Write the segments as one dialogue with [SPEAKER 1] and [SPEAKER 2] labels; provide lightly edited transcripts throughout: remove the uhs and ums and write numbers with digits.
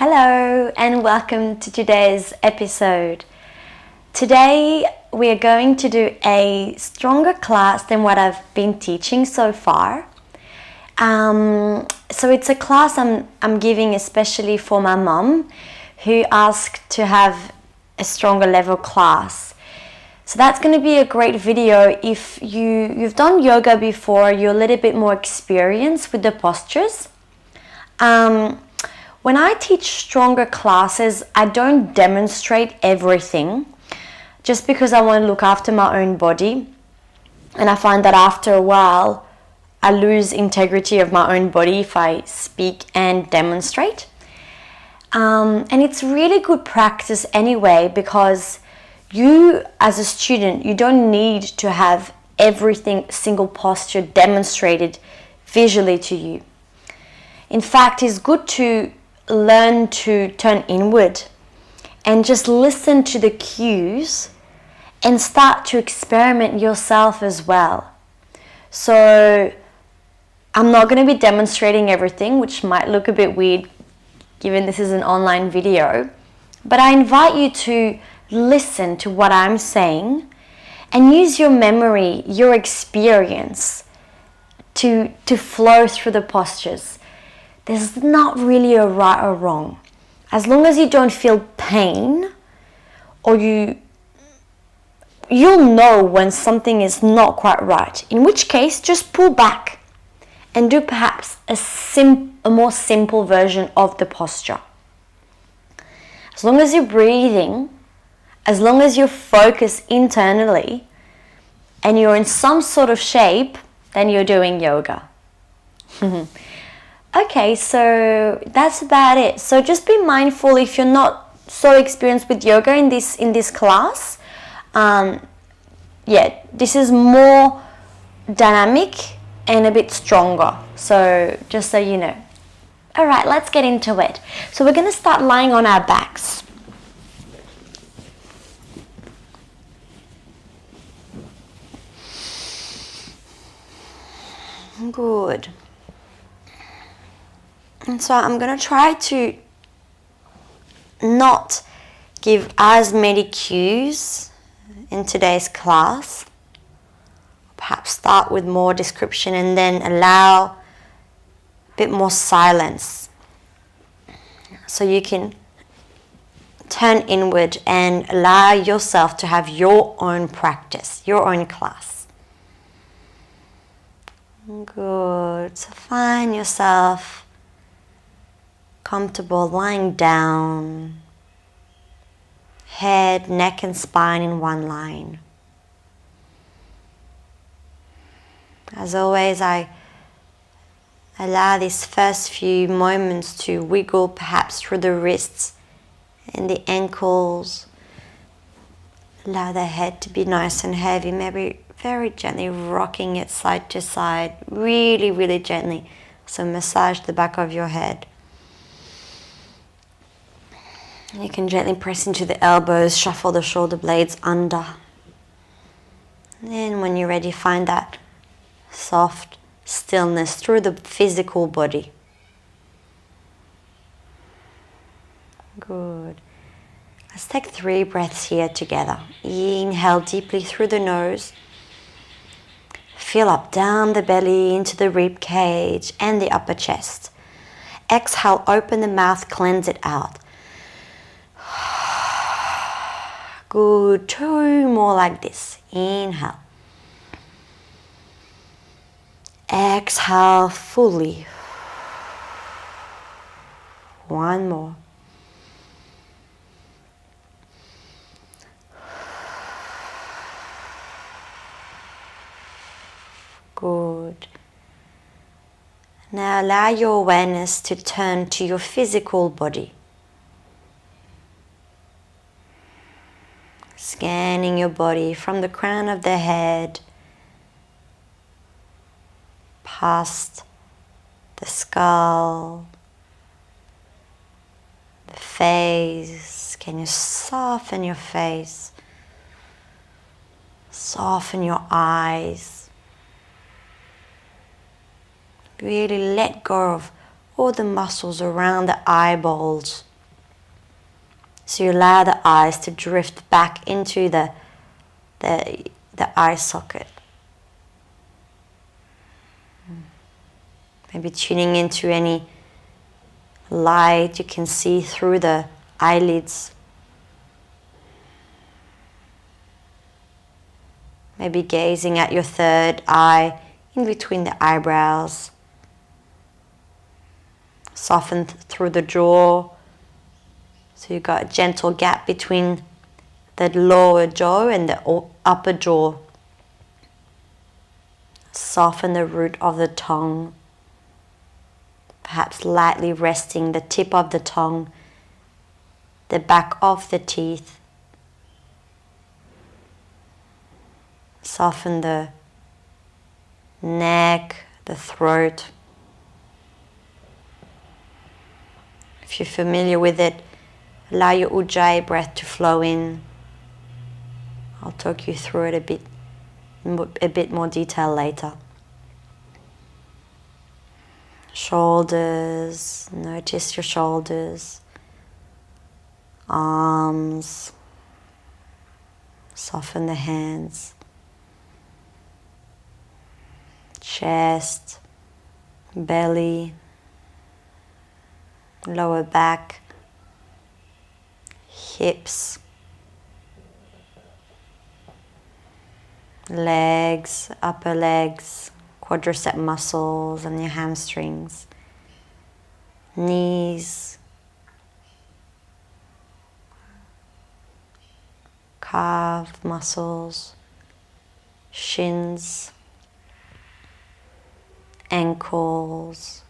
[SPEAKER 1] Hello and welcome to today's episode. Today we are going to do a stronger class than what I've been teaching so far. So it's a class I'm giving especially for my mom, who asked to have a stronger level class. So that's going to be a great video if you've done yoga before, you're a little bit more experienced with the postures. When I teach stronger classes, I don't demonstrate everything just because I want to look after my own body. And I find that after a while, I lose integrity of my own body if I speak and demonstrate. And it's really good practice anyway, because you as a student, you don't need to have single posture demonstrated visually to you. In fact, it's good to learn to turn inward and just listen to the cues and start to experiment yourself as well. So I'm not going to be demonstrating everything, which might look a bit weird given this is an online video, but I invite you to listen to what I'm saying and use your memory, your experience to flow through the postures. There's not really a right or wrong. As long as you don't feel pain, or you'll know when something is not quite right, in which case just pull back and do perhaps a more simple version of the posture. As long as you're breathing, as long as you're focused internally and you're in some sort of shape, then you're doing yoga. Okay, so that's about it. So just be mindful if you're not so experienced with yoga in this class. This is more dynamic and a bit stronger. So just so you know. All right, let's get into it. So we're going to start lying on our backs. Good. And so I'm going to try to not give as many cues in today's class. Perhaps start with more description and then allow a bit more silence, so you can turn inward and allow yourself to have your own practice, your own class. Good. So find yourself comfortable lying down, head, neck and spine in one line. As always, I allow these first few moments to wiggle perhaps through the wrists and the ankles. Allow the head to be nice and heavy, maybe very gently rocking it side to side, really, really gently. So massage the back of your head. You can gently press into the elbows, shuffle the shoulder blades under. And then when you're ready, find that soft stillness through the physical body. Good. Let's take 3 breaths here together. Inhale deeply through the nose. Fill up down the belly into the rib cage and the upper chest. Exhale, open the mouth, cleanse it out. Good. 2 more like this. Inhale. Exhale fully. 1 more. Good. Now allow your awareness to turn to your physical body. Scanning your body from the crown of the head, past the skull, the face. Can you soften your face? Soften your eyes. Really let go of all the muscles around the eyeballs. So you allow the eyes to drift back into the eye socket. Maybe tuning into any light you can see through the eyelids. Maybe gazing at your third eye in between the eyebrows. Soften through the jaw. So you've got a gentle gap between the lower jaw and the upper jaw. Soften the root of the tongue. Perhaps lightly resting the tip of the tongue, the back of the teeth. Soften the neck, the throat. If you're familiar with it, allow your Ujjayi breath to flow in. I'll talk you through it a bit more detail later. Shoulders, notice your shoulders, arms, soften the hands, chest, belly, lower back, hips, legs, upper legs, quadricep muscles and your hamstrings, knees, calf muscles, shins, ankles,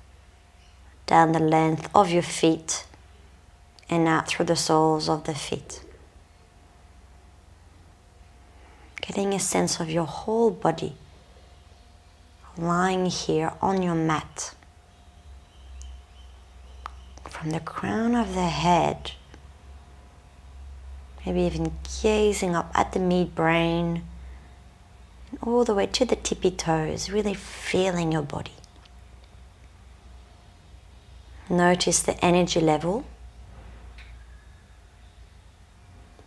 [SPEAKER 1] down the length of your feet and out through the soles of the feet. Getting a sense of your whole body lying here on your mat. From the crown of the head, maybe even gazing up at the midbrain, and all the way to the tippy toes, really feeling your body. Notice the energy level,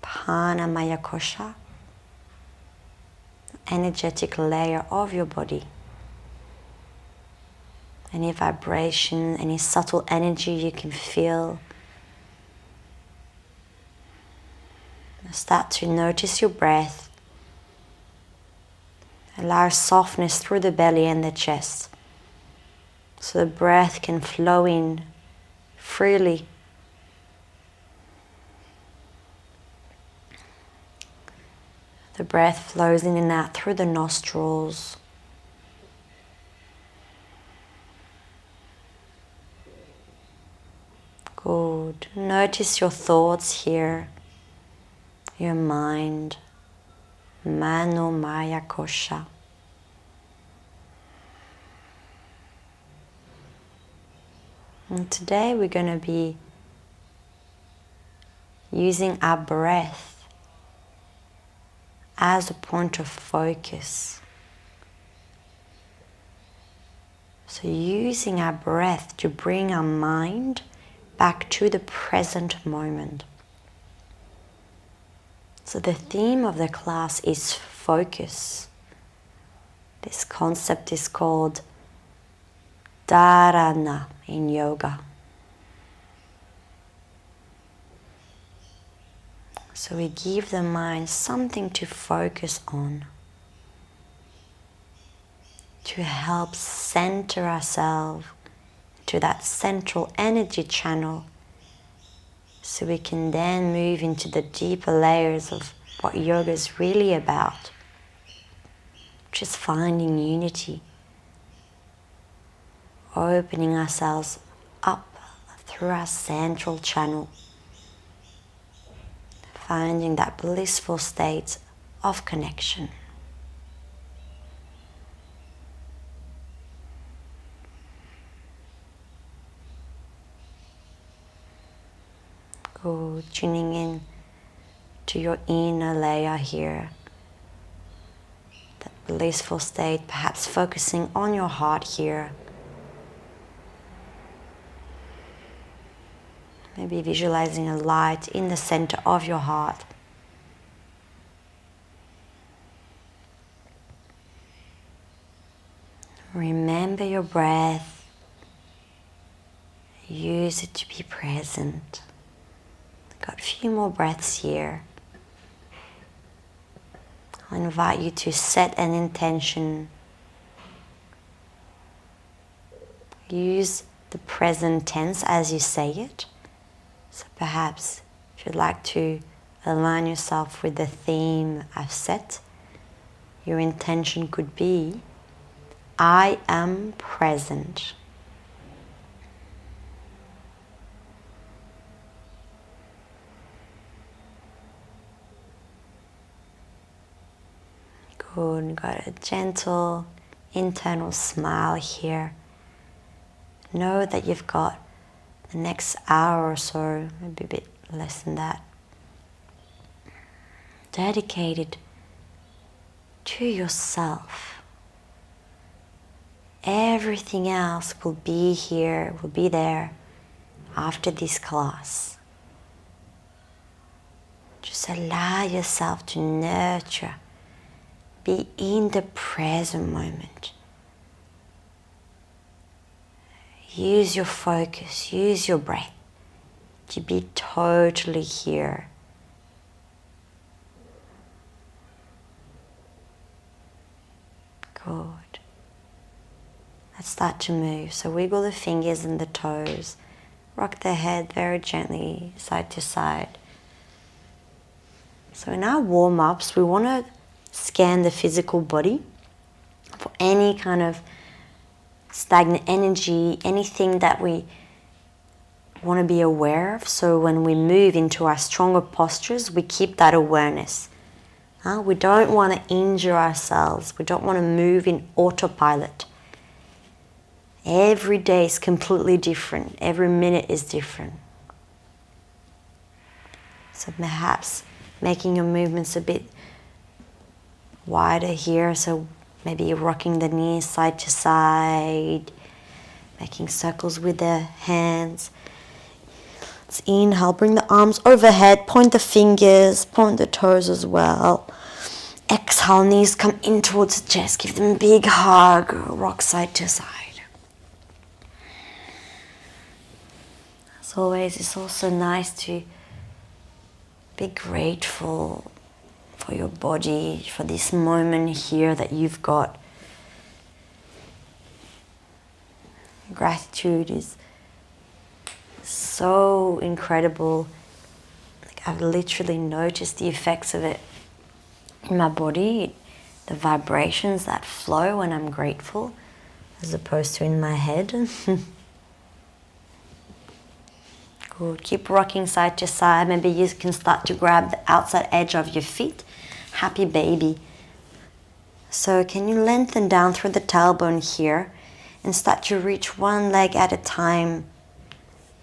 [SPEAKER 1] Prana Maya Kosha, energetic layer of your body. Any vibration, any subtle energy you can feel. Start to notice your breath. Allow softness through the belly and the chest, so the breath can flow in freely. The breath flows in and out through the nostrils. Good. Notice your thoughts here, your mind, Mano Maya Kosha. And today we're going to be using our breath as a point of focus. So using our breath to bring our mind back to the present moment. So the theme of the class is focus. This concept is called dharana in yoga. So we give the mind something to focus on, to help center ourselves to that central energy channel, so we can then move into the deeper layers of what yoga is really about, which is finding unity, opening ourselves up through our central channel, finding that blissful state of connection. Go tuning in to your inner layer here, that blissful state, perhaps focusing on your heart here. Maybe visualizing a light in the center of your heart. Remember your breath. Use it to be present. Got a few more breaths here. I'll invite you to set an intention. Use the present tense as you say it. So perhaps if you'd like to align yourself with the theme I've set, your intention could be, I am present. Good, got a gentle internal smile here. Know that you've got the next hour or so, maybe a bit less than that, dedicated to yourself. Everything else will be here, will be there after this class. Just allow yourself to nurture, be in the present moment. Use your focus, use your breath to be totally here. Good. Let's start to move. So wiggle the fingers and the toes. Rock the head very gently side to side. So in our warm-ups, we want to scan the physical body for any kind of stagnant energy, anything that we want to be aware of. So when we move into our stronger postures, we keep that awareness. We don't want to injure ourselves. We don't want to move in autopilot. Every day is completely different. Every minute is different. So perhaps making your movements a bit wider here. So maybe you're rocking the knees side to side, making circles with the hands. Let's inhale, bring the arms overhead, point the fingers, point the toes as well. Exhale, knees come in towards the chest, give them a big hug, rock side to side. As always, it's also nice to be grateful for your body, for this moment here that you've got. Gratitude is so incredible. Like, I've literally noticed the effects of it in my body, the vibrations that flow when I'm grateful, as opposed to in my head. Good. Keep rocking side to side. Maybe you can start to grab the outside edge of your feet. Happy baby. So can you lengthen down through the tailbone here and start to reach one leg at a time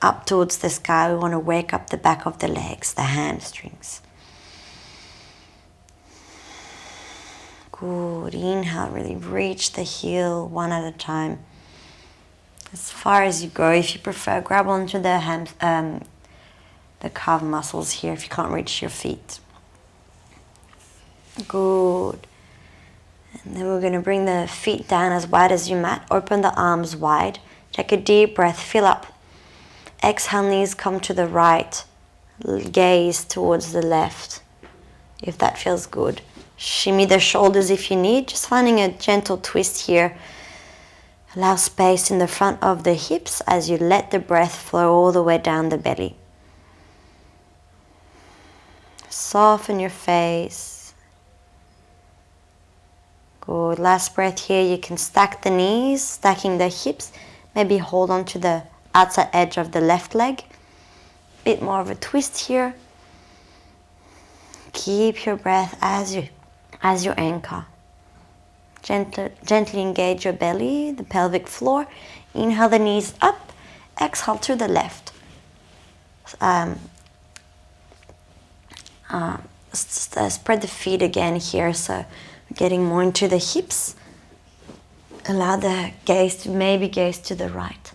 [SPEAKER 1] up towards the sky. We want to wake up the back of the legs, the hamstrings. Good. Inhale, really reach the heel one at a time. As far as you go. If you prefer, grab onto the calf muscles here if you can't reach your feet. Good. And then we're going to bring the feet down as wide as your mat. Open the arms wide. Take a deep breath. Fill up. Exhale, knees come to the right. Gaze towards the left, if that feels good. Shimmy the shoulders if you need. Just finding a gentle twist here. Allow space in the front of the hips as you let the breath flow all the way down the belly. Soften your face. Good. Last breath here. You can stack the knees, stacking the hips. Maybe hold on to the outside edge of the left leg. Bit more of a twist here. Keep your breath as your anchor. Gently engage your belly, the pelvic floor. Inhale the knees up. Exhale to the left. Spread the feet again here. So getting more into the hips. Allow the gaze to maybe gaze to the right.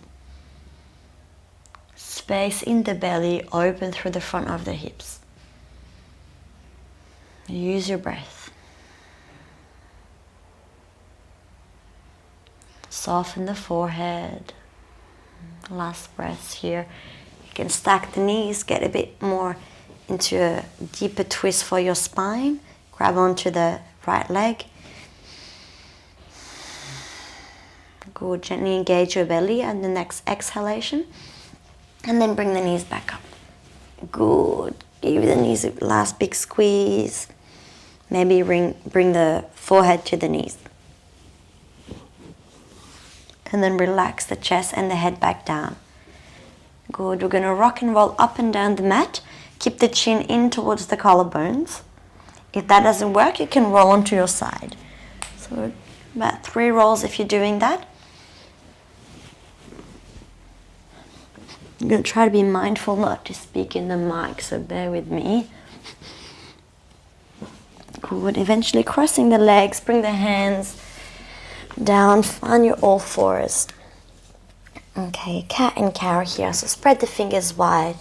[SPEAKER 1] space in the belly, open through the front of the hips. Use your breath. Soften the forehead. Last breath here. You can stack the knees, get a bit more into a deeper twist for your spine. Grab onto the right leg. Good. Gently engage your belly and the next exhalation. And then bring the knees back up. Good. Give the knees a last big squeeze. Maybe bring the forehead to the knees. And then relax the chest and the head back down. Good. We're going to rock and roll up and down the mat. Keep the chin in towards the collarbones. If that doesn't work, you can roll onto your side. So about 3 rolls if you're doing that. I'm going to try to be mindful not to speak in the mic, so bear with me. Good. Eventually crossing the legs, bring the hands down, find your all fours. Okay, cat and cow here. So spread the fingers wide,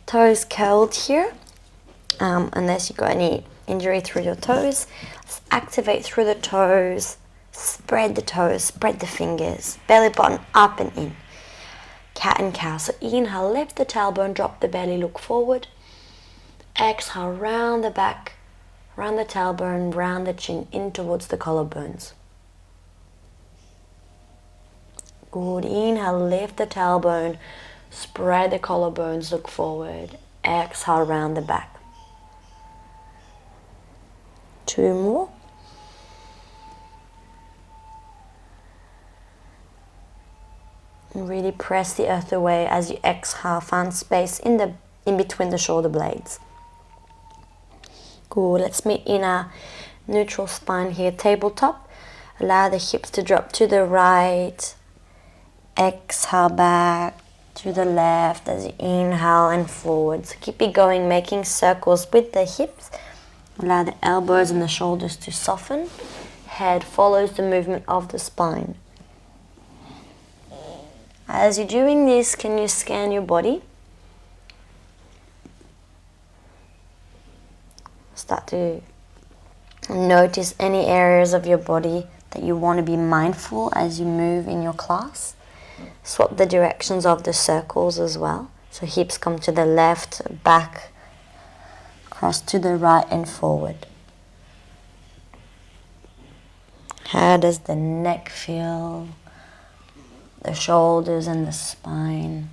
[SPEAKER 1] toes curled here. Unless you've got any injury through your toes, let's activate through the toes. Spread the toes, spread the fingers, belly button up and in. Cat and cow. So inhale, lift the tailbone, drop the belly, look forward. Exhale, round the back, round the tailbone, round the chin, in towards the collarbones. Good. Inhale, lift the tailbone, spread the collarbones, look forward. Exhale, round the back. 2 more. And really press the earth away as you exhale. Find space in between the shoulder blades. Good. Let's meet in a neutral spine here, tabletop. Allow the hips to drop to the right. Exhale back to the left as you inhale and forward. So keep it going, making circles with the hips. Allow the elbows and the shoulders to soften. Head follows the movement of the spine. As you're doing this, can you scan your body? Start to notice any areas of your body that you want to be mindful as you move in your class. Swap the directions of the circles as well. So hips come to the left, back, cross to the right and forward. How does the neck feel? The shoulders and the spine.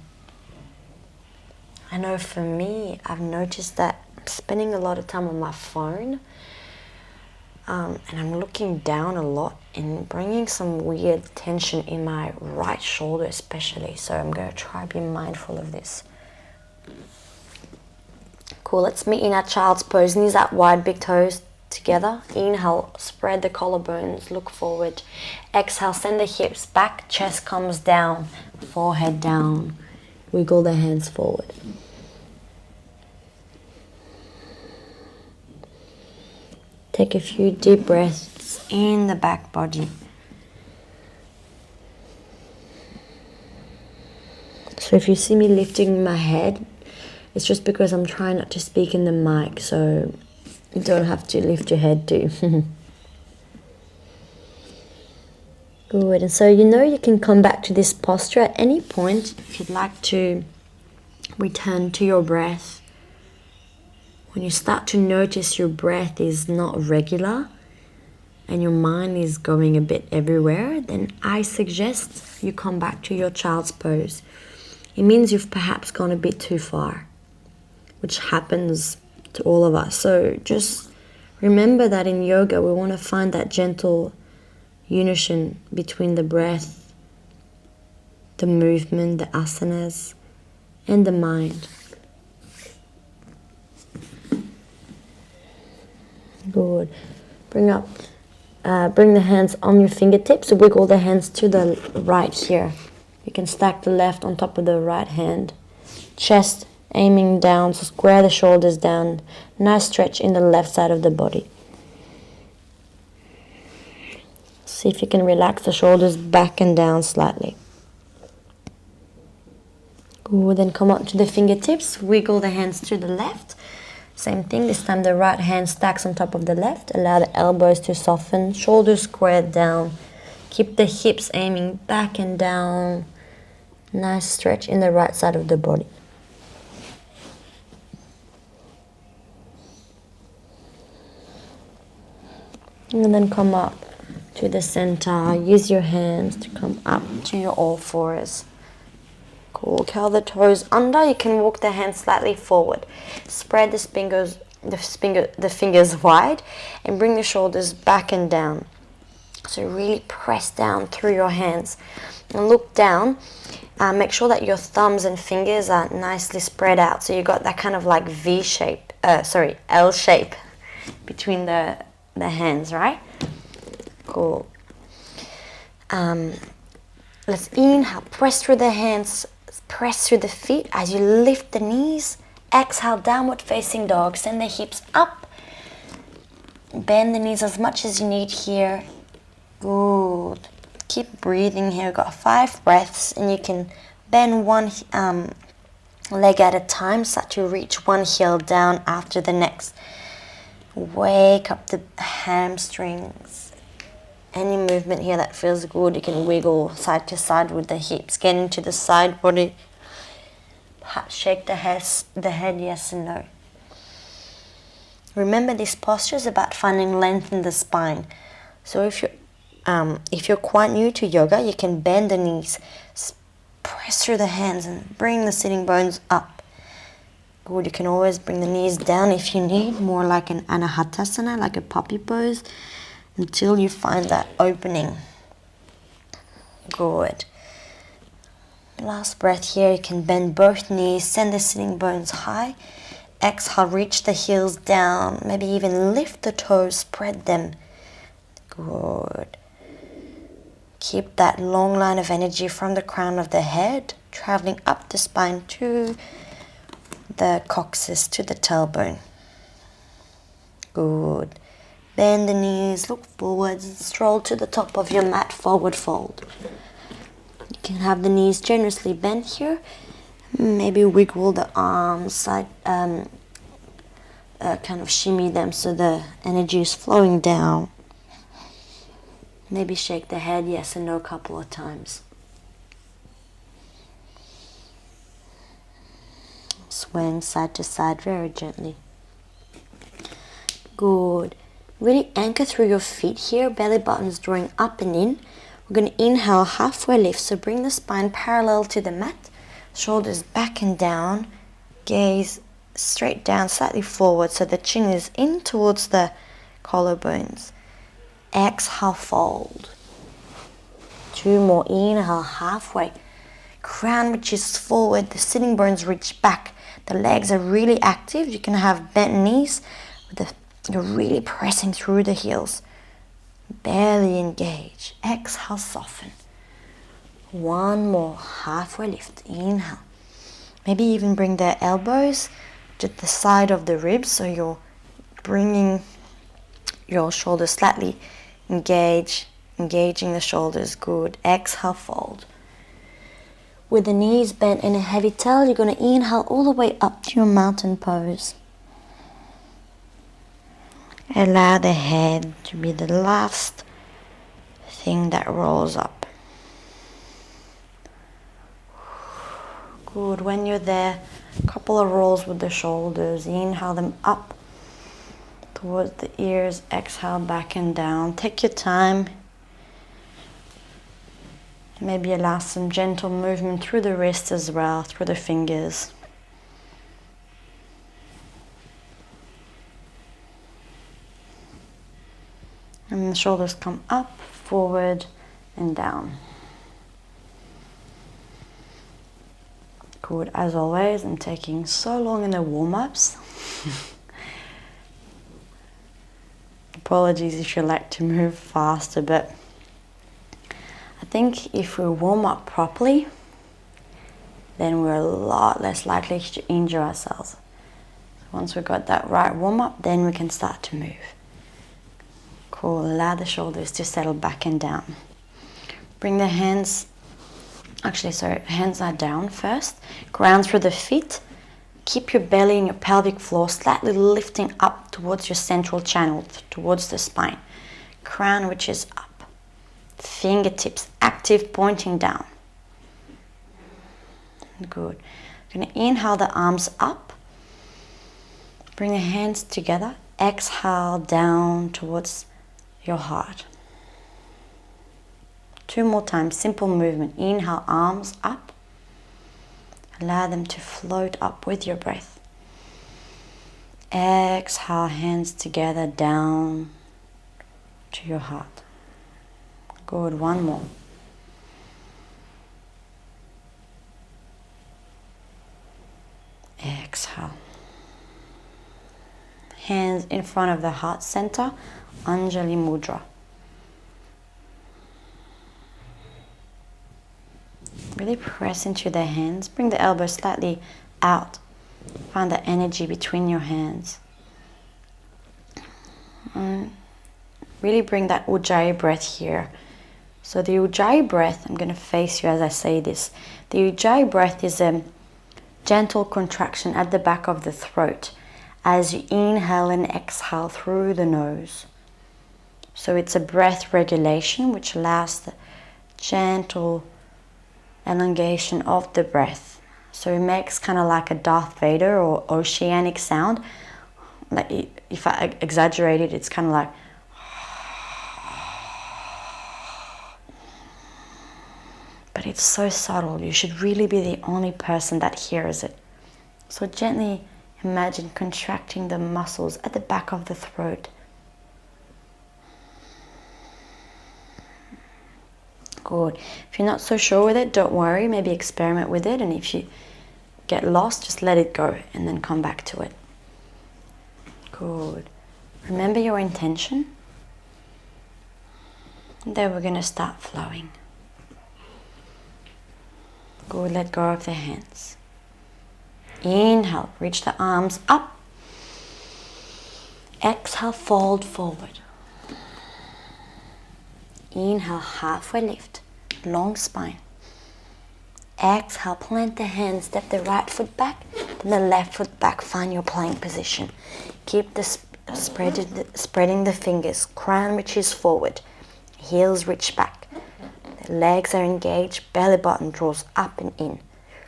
[SPEAKER 1] I know for me, I've noticed that I'm spending a lot of time on my phone. And I'm looking down a lot and bringing some weird tension in my right shoulder especially. So I'm going to try to be mindful of this. Cool, let's meet in our child's pose. Knees out wide, big toes together. Inhale, spread the collarbones, look forward. Exhale, send the hips back, chest comes down, forehead down. Wiggle the hands forward. Take a few deep breaths in the back body. So if you see me lifting my head, it's just because I'm trying not to speak in the mic, so you don't have to lift your head too. Good, and so you can come back to this posture at any point if you'd like to return to your breath. When you start to notice your breath is not regular and your mind is going a bit everywhere, then I suggest you come back to your child's pose. It means you've perhaps gone a bit too far, which happens to all of us. So just remember that in yoga we want to find that gentle unison between the breath, the movement, the asanas, and the mind. Good. Bring the hands on your fingertips. Wiggle the hands to the right here. You can stack the left on top of the right hand. Chest aiming down, so square the shoulders down. Nice stretch in the left side of the body. See if you can relax the shoulders back and down slightly. Good, then come up to the fingertips, wiggle the hands to the left. Same thing, this time the right hand stacks on top of the left. Allow the elbows to soften, shoulders squared down. Keep the hips aiming back and down. Nice stretch in the right side of the body. And then come up to the center. Use your hands to come up to your all fours. Cool. Curl the toes under. You can walk the hands slightly forward. Spread the fingers wide and bring the shoulders back and down. So really press down through your hands and look down. Make sure that your thumbs and fingers are nicely spread out. So you got that kind of like V shape, L shape between the hands, right? Cool. Let's inhale, press through the hands, press through the feet as you lift the knees. Exhale, downward facing dog. Send the hips up. Bend the knees as much as you need here. Good. Keep breathing here. We've got 5 breaths, and you can bend one leg at a time. Start to reach one heel down after the next. Wake up the hamstrings. Any movement here that feels good, you can wiggle side to side with the hips. Get into the side body. Shake the head, yes and no. Remember, this posture is about finding length in the spine. So if you're quite new to yoga, you can bend the knees, press through the hands, and bring the sitting bones up. Good. You can always bring the knees down if you need, more like an anahatasana, like a puppy pose, until you find that opening. Good. Last breath here. You can bend both knees, send the sitting bones high. Exhale, reach the heels down, maybe even lift the toes, spread them. Good. Keep that long line of energy from the crown of the head, traveling up the spine to the coccyx, to the tailbone. Good. Bend the knees, look forwards, stroll to the top of your mat, forward fold. You can have the knees generously bent here. Maybe wiggle the arms, side, kind of shimmy them so the energy is flowing down. Maybe shake the head yes and no a couple of times. Swing side to side very gently. Good. Really anchor through your feet here, belly buttons drawing up and in. We're going to inhale, halfway lift, so bring the spine parallel to the mat. Shoulders back and down, gaze straight down, slightly forward, so the chin is in towards the collarbones. Exhale, fold. 2 more, inhale, halfway. Crown reaches forward, the sitting bones reach back. The legs are really active. You can have bent knees. You're really pressing through the heels. Barely engage. Exhale, soften. 1 more, halfway lift, inhale. Maybe even bring the elbows to the side of the ribs, so you're bringing your shoulders slightly engaging the shoulders. Good. Exhale, fold. With the knees bent in a heavy tail, you're going to inhale all the way up to your mountain pose. Allow the head to be the last thing that rolls up. Good. When you're there, a couple of rolls with the shoulders. Inhale them up towards the ears. Exhale back and down. Take your time. Maybe allow some gentle movement through the wrists as well, through the fingers. And the shoulders come up, forward, and down. Good. As always, I'm taking so long in the warm-ups. Apologies if you like to move faster, but I think if we warm up properly, then we're a lot less likely to injure ourselves. Once we've got that right warm-up, then we can start to move. Cool. Allow the shoulders to settle back and down. Bring the hands Actually, so hands are down first. Ground through the feet. Keep your belly and your pelvic floor slightly lifting up towards your central channel, towards the spine. Crown which is up. Fingertips active, pointing down. Good. You're going to inhale the arms up. Bring the hands together. Exhale down towards your heart. 2 more times, simple movement. Inhale, arms up. Allow them to float up with your breath. Exhale, hands together down to your heart. Good, 1 more. Exhale. Hands in front of the heart center, Anjali Mudra. Really press into the hands. Bring the elbows slightly out. Find the energy between your hands. And really bring that Ujjayi breath here. So the Ujjayi breath, I'm going to face you as I say this. The Ujjayi breath is a gentle contraction at the back of the throat as you inhale and exhale through the nose. So it's a breath regulation which allows the gentle elongation of the breath. So it makes kind of like a Darth Vader or oceanic sound. Like if I exaggerate it, it's kind of like but it's so subtle. You should really be the only person that hears it. So gently imagine contracting the muscles at the back of the throat. Good. If you're not so sure with it, don't worry. Maybe experiment with it. And if you get lost, just let it go and then come back to it. Good. Remember your intention. And then we're going to start flowing. Good. Let go of the hands. Inhale. Reach the arms up. Exhale. Fold forward. Inhale, halfway lift, long spine. Exhale, plant the hands, step the right foot back, then the left foot back, find your plank position. Keep the spreading the fingers, crown reaches forward, heels reach back. The legs are engaged, belly button draws up and in.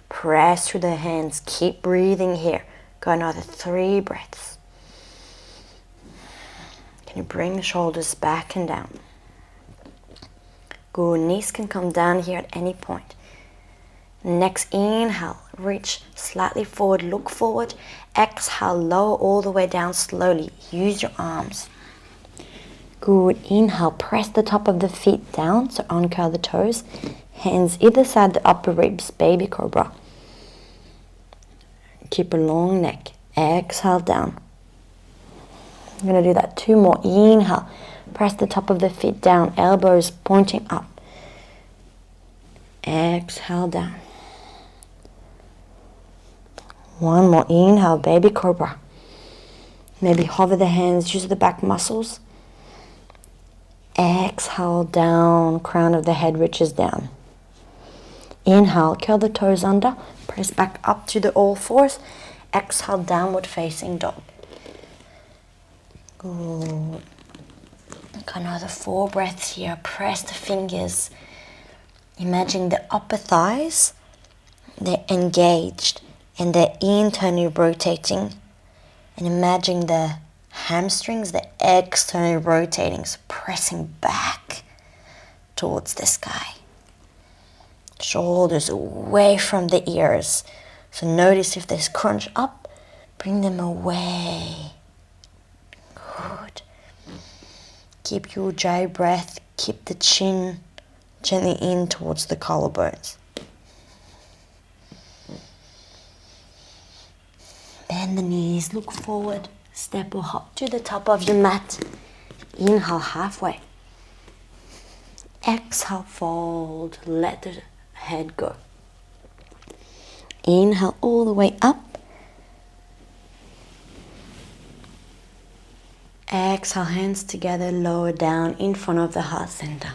[SPEAKER 1] Press through the hands, keep breathing here. Go another 3 breaths. Can you bring the shoulders back and down? Good, knees can come down here at any point. Next inhale, reach slightly forward, look forward. Exhale, lower all the way down slowly. Use your arms. Good, inhale, press the top of the feet down, so uncurl the toes. Hands either side the upper ribs, baby cobra. Keep a long neck. Exhale down. I'm going to do that 2 more. Inhale. Press the top of the feet down, elbows pointing up. Exhale down. 1 more. Inhale, baby cobra. Maybe hover the hands, use the back muscles. Exhale down, crown of the head reaches down. Inhale, curl the toes under, press back up to the all fours. Exhale, downward facing dog. Good. Another 4 breaths here. Press the fingers. Imagine the upper thighs, they're engaged and they're internally rotating. And imagine the hamstrings, they're externally rotating, so pressing back towards the sky. Shoulders away from the ears. So notice if there's crunch up, bring them away. Good. Keep your Ujjayi breath, keep the chin gently in towards the collarbones. Bend the knees, look forward, step or hop to the top of your mat. Inhale halfway. Exhale, fold, let the head go. Inhale all the way up. Exhale, hands together, lower down in front of the heart center.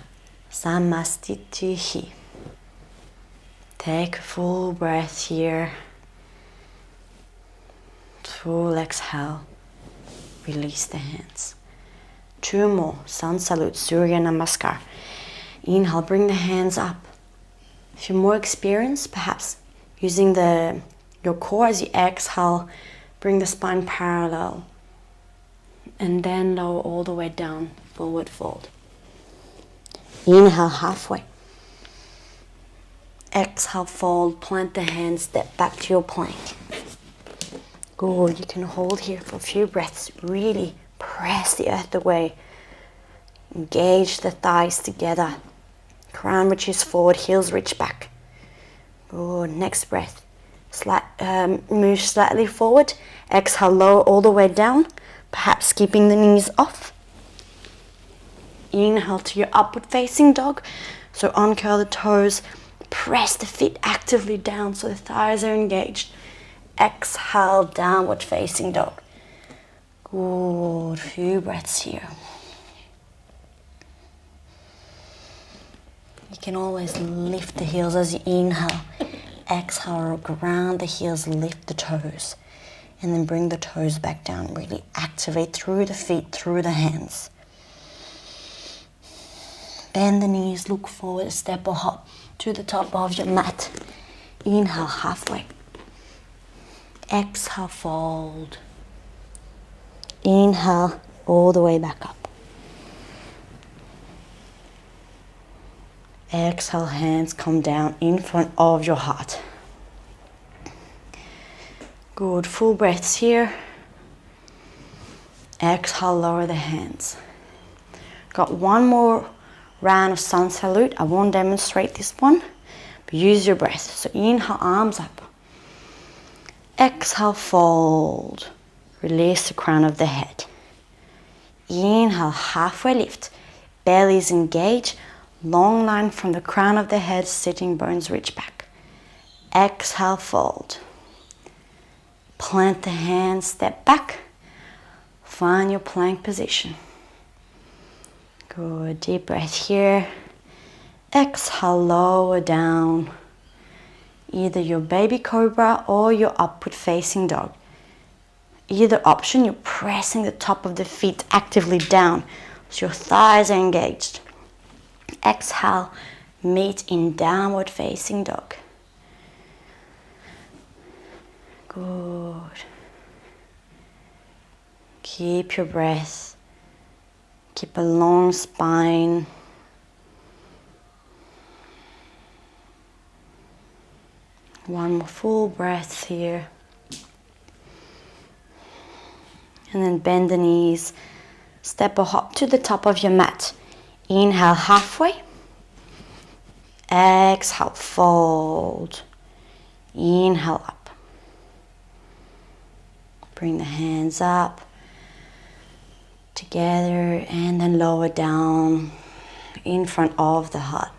[SPEAKER 1] Samastitihi. Take a full breath here. Full exhale. Release the hands. 2 more. Sun Salute, Surya Namaskar. Inhale, bring the hands up. If you're more experienced, perhaps using your core as you exhale, bring the spine parallel. And then lower all the way down, forward fold. Inhale, halfway. Exhale, fold, plant the hands, step back to your plank. Good, you can hold here for a few breaths. Really press the earth away. Engage the thighs together. Crown reaches forward, heels reach back. Good, next breath. Move slightly forward. Exhale, lower all the way down. Perhaps keeping the knees off. Inhale to your upward facing dog. So uncurl the toes. Press the feet actively down so the thighs are engaged. Exhale, downward facing dog. Good, few breaths here. You can always lift the heels as you inhale. Exhale, ground the heels, lift the toes. And then bring the toes back down. Really activate through the feet, through the hands. Bend the knees, look forward, step or hop to the top of your mat. Inhale, halfway. Exhale, fold. Inhale, all the way back up. Exhale, hands come down in front of your heart. Good, full breaths here. Exhale, lower the hands. Got one more round of Sun Salute. I won't demonstrate this one, but use your breath. So inhale, arms up. Exhale, fold. Release the crown of the head. Inhale, halfway lift. Bellies engage. Long line from the crown of the head, sitting bones reach back. Exhale, fold. Plant the hands, step back. Find your plank position. Good, deep breath here. Exhale, lower down. Either your baby cobra or your upward facing dog. Either option, you're pressing the top of the feet actively down so your thighs are engaged. Exhale, meet in downward facing dog. Good. Keep your breath. Keep a long spine. One more full breath here. And then bend the knees. Step or hop to the top of your mat. Inhale, halfway. Exhale, fold. Inhale, up. Bring the hands up. Together and then lower down in front of the heart.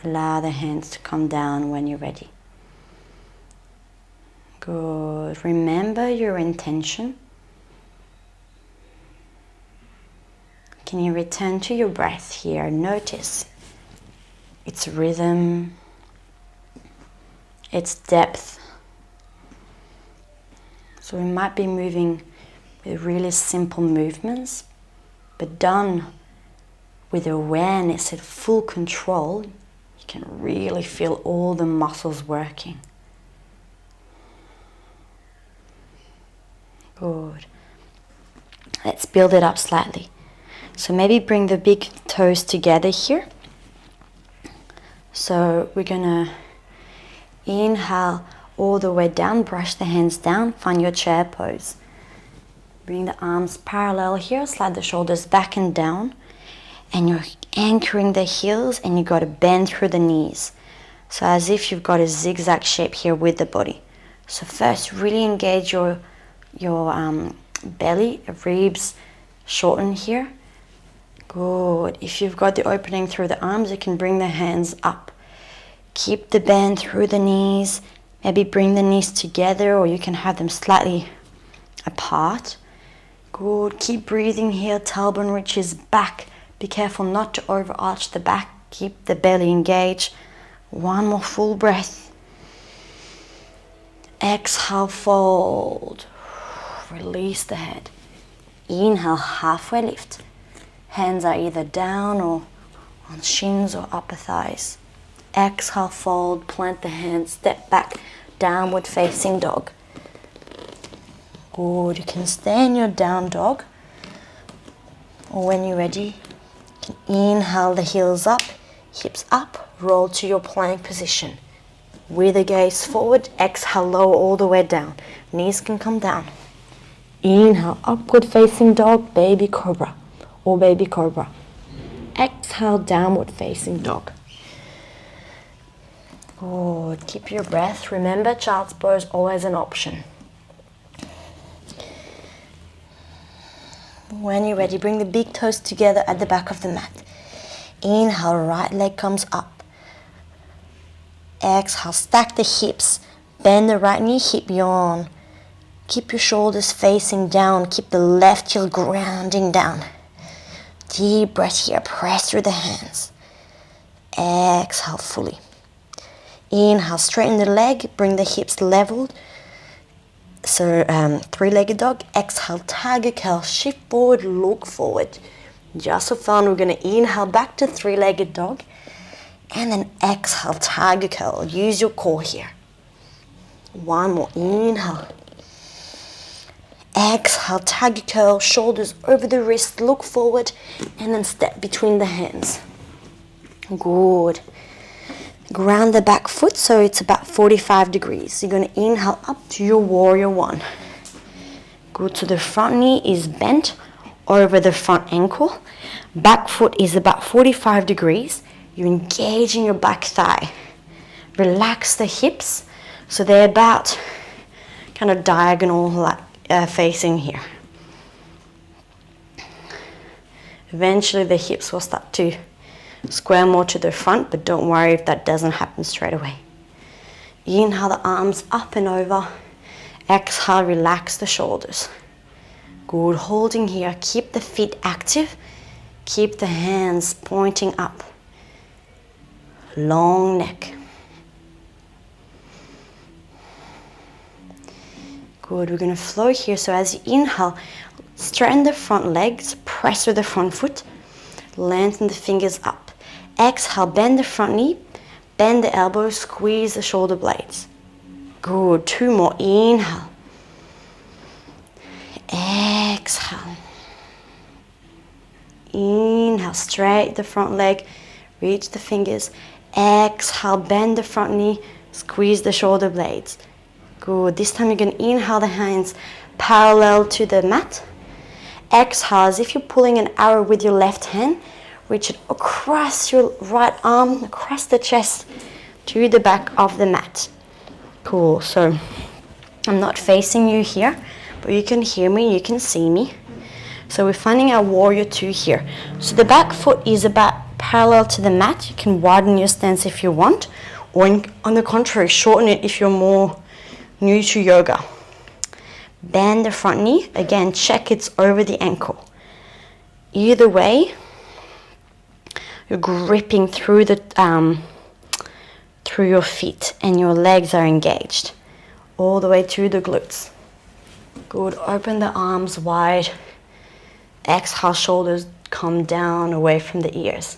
[SPEAKER 1] Allow the hands to come down when you're ready. Good. Remember your intention. Can you return to your breath here? Notice its rhythm, its depth. So we might be moving with really simple movements, but done with awareness and full control, you can really feel all the muscles working. Good. Let's build it up slightly. So maybe bring the big toes together here. So we're gonna inhale all the way down, brush the hands down, find your chair pose. Bring the arms parallel here, slide the shoulders back and down, and you're anchoring the heels and you got to bend through the knees. So as if you've got a zigzag shape here with the body. So first really engage your belly, ribs, shorten here. Good. If you've got the opening through the arms, you can bring the hands up. Keep the bend through the knees. Maybe bring the knees together or you can have them slightly apart. Good. Keep breathing here. Tailbone reaches back. Be careful not to overarch the back. Keep the belly engaged. One more full breath. Exhale, fold. Release the head. Inhale, halfway lift. Hands are either down or on shins or upper thighs. Exhale, fold, plant the hands, step back, downward facing dog. Good, you can stay in your down dog. Or when you're ready, you can inhale the heels up, hips up, roll to your plank position. With the gaze forward, exhale, lower all the way down. Knees can come down. Inhale, upward facing dog, baby cobra or baby cobra. Exhale, downward facing dog. Good, keep your breath. Remember, child's pose is always an option. When you're ready, bring the big toes together at the back of the mat. Inhale, right leg comes up. Exhale, stack the hips. Bend the right knee, hip yawn. Keep your shoulders facing down. Keep the left heel grounding down. Deep breath here. Press through the hands. Exhale fully. Inhale, straighten the leg. Bring the hips leveled. So three-legged dog. Exhale, tiger curl. Shift forward, look forward. Just for fun, we're going to inhale back to three-legged dog. And then exhale, tiger curl. Use your core here. One more. Inhale. Exhale, tiger curl, shoulders over the wrist, look forward, and then step between the hands. Good. Ground the back foot so it's about 45 degrees. You're going to inhale up to your warrior one. Good, so the front knee is bent over the front ankle. Back foot is about 45 degrees. You're engaging your back thigh. Relax the hips so they're about kind of diagonal like facing here. Eventually the hips will start to square more to the front, but don't worry if that doesn't happen straight away. Inhale the arms up and over. Exhale, relax the shoulders. Good, holding here. Keep the feet active. Keep the hands pointing up. Long neck. Good, we're going to flow here. So as you inhale, straighten the front legs, press with the front foot, lengthen the fingers up. Exhale, bend the front knee, bend the elbows, squeeze the shoulder blades. Good, two more. Inhale. Exhale. Inhale, straight the front leg, reach the fingers. Exhale, bend the front knee, squeeze the shoulder blades. Good. This time you're going to inhale the hands parallel to the mat. Exhale as if you're pulling an arrow with your left hand. Reach it across your right arm, across the chest to the back of the mat. Cool. So I'm not facing you here, but you can hear me, you can see me. So we're finding our warrior two here. So the back foot is about parallel to the mat. You can widen your stance if you want, or on the contrary, shorten it if you're more new to yoga. Bend the front knee. Again, check it's over the ankle. Either way, you're gripping through the through your feet and your legs are engaged all the way to the glutes. Good. Open the arms wide. Exhale, shoulders come down away from the ears.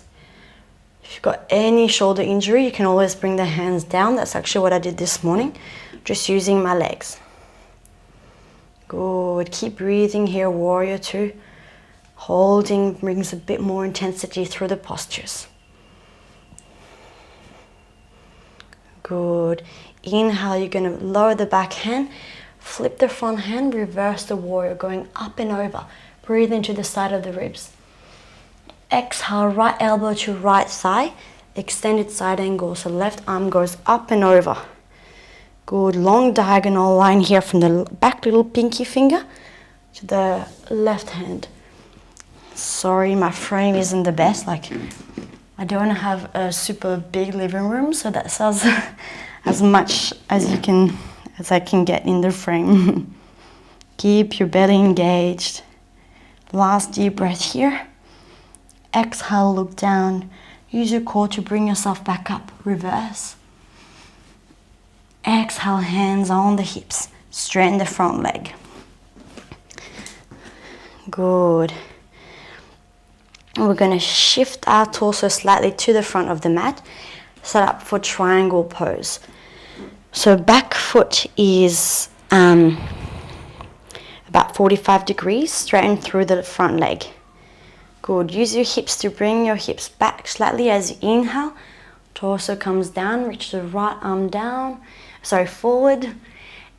[SPEAKER 1] If you've got any shoulder injury, you can always bring the hands down. That's actually what I did this morning, just using my legs. Good. Keep breathing here, warrior two. Holding brings a bit more intensity through the postures. Good. Inhale, you're going to lower the back hand, flip the front hand, reverse the warrior, going up and over. Breathe into the side of the ribs. Exhale, right elbow to right thigh, extended side angle. So left arm goes up and over. Good, long diagonal line here from the back little pinky finger to the left hand. Sorry, my frame isn't the best. Like, I don't have a super big living room, so that's as much as I can get in the frame. Keep your belly engaged. Last deep breath here. Exhale, look down. Use your core to bring yourself back up. Reverse. Exhale, hands on the hips. Straighten the front leg. Good. We're going to shift our torso slightly to the front of the mat. Set up for triangle pose. So back foot is about 45 degrees, straighten through the front leg. Good. Use your hips to bring your hips back slightly as you inhale. Torso comes down, reach the right arm down, forward,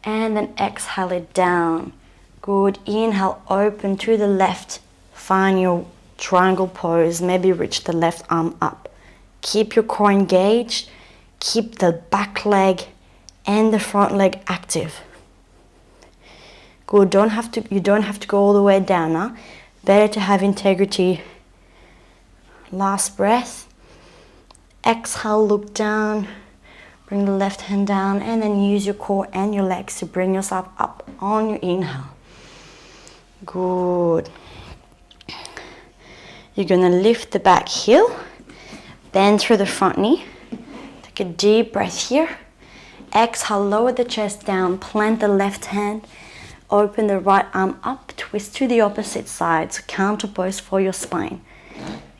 [SPEAKER 1] and then exhale it down. Good. Inhale, open to the left. Find your triangle pose, maybe reach the left arm up. Keep your core engaged. Keep the back leg and the front leg active. Good. You don't have to go all the way down now. Better to have integrity. Last breath. Exhale, look down. Bring the left hand down and then use your core and your legs to bring yourself up on your inhale. Good. You're going to lift the back heel. Bend through the front knee. Take a deep breath here. Exhale, lower the chest down. Plant the left hand. Open the right arm up. Twist to the opposite side. So counter pose for your spine.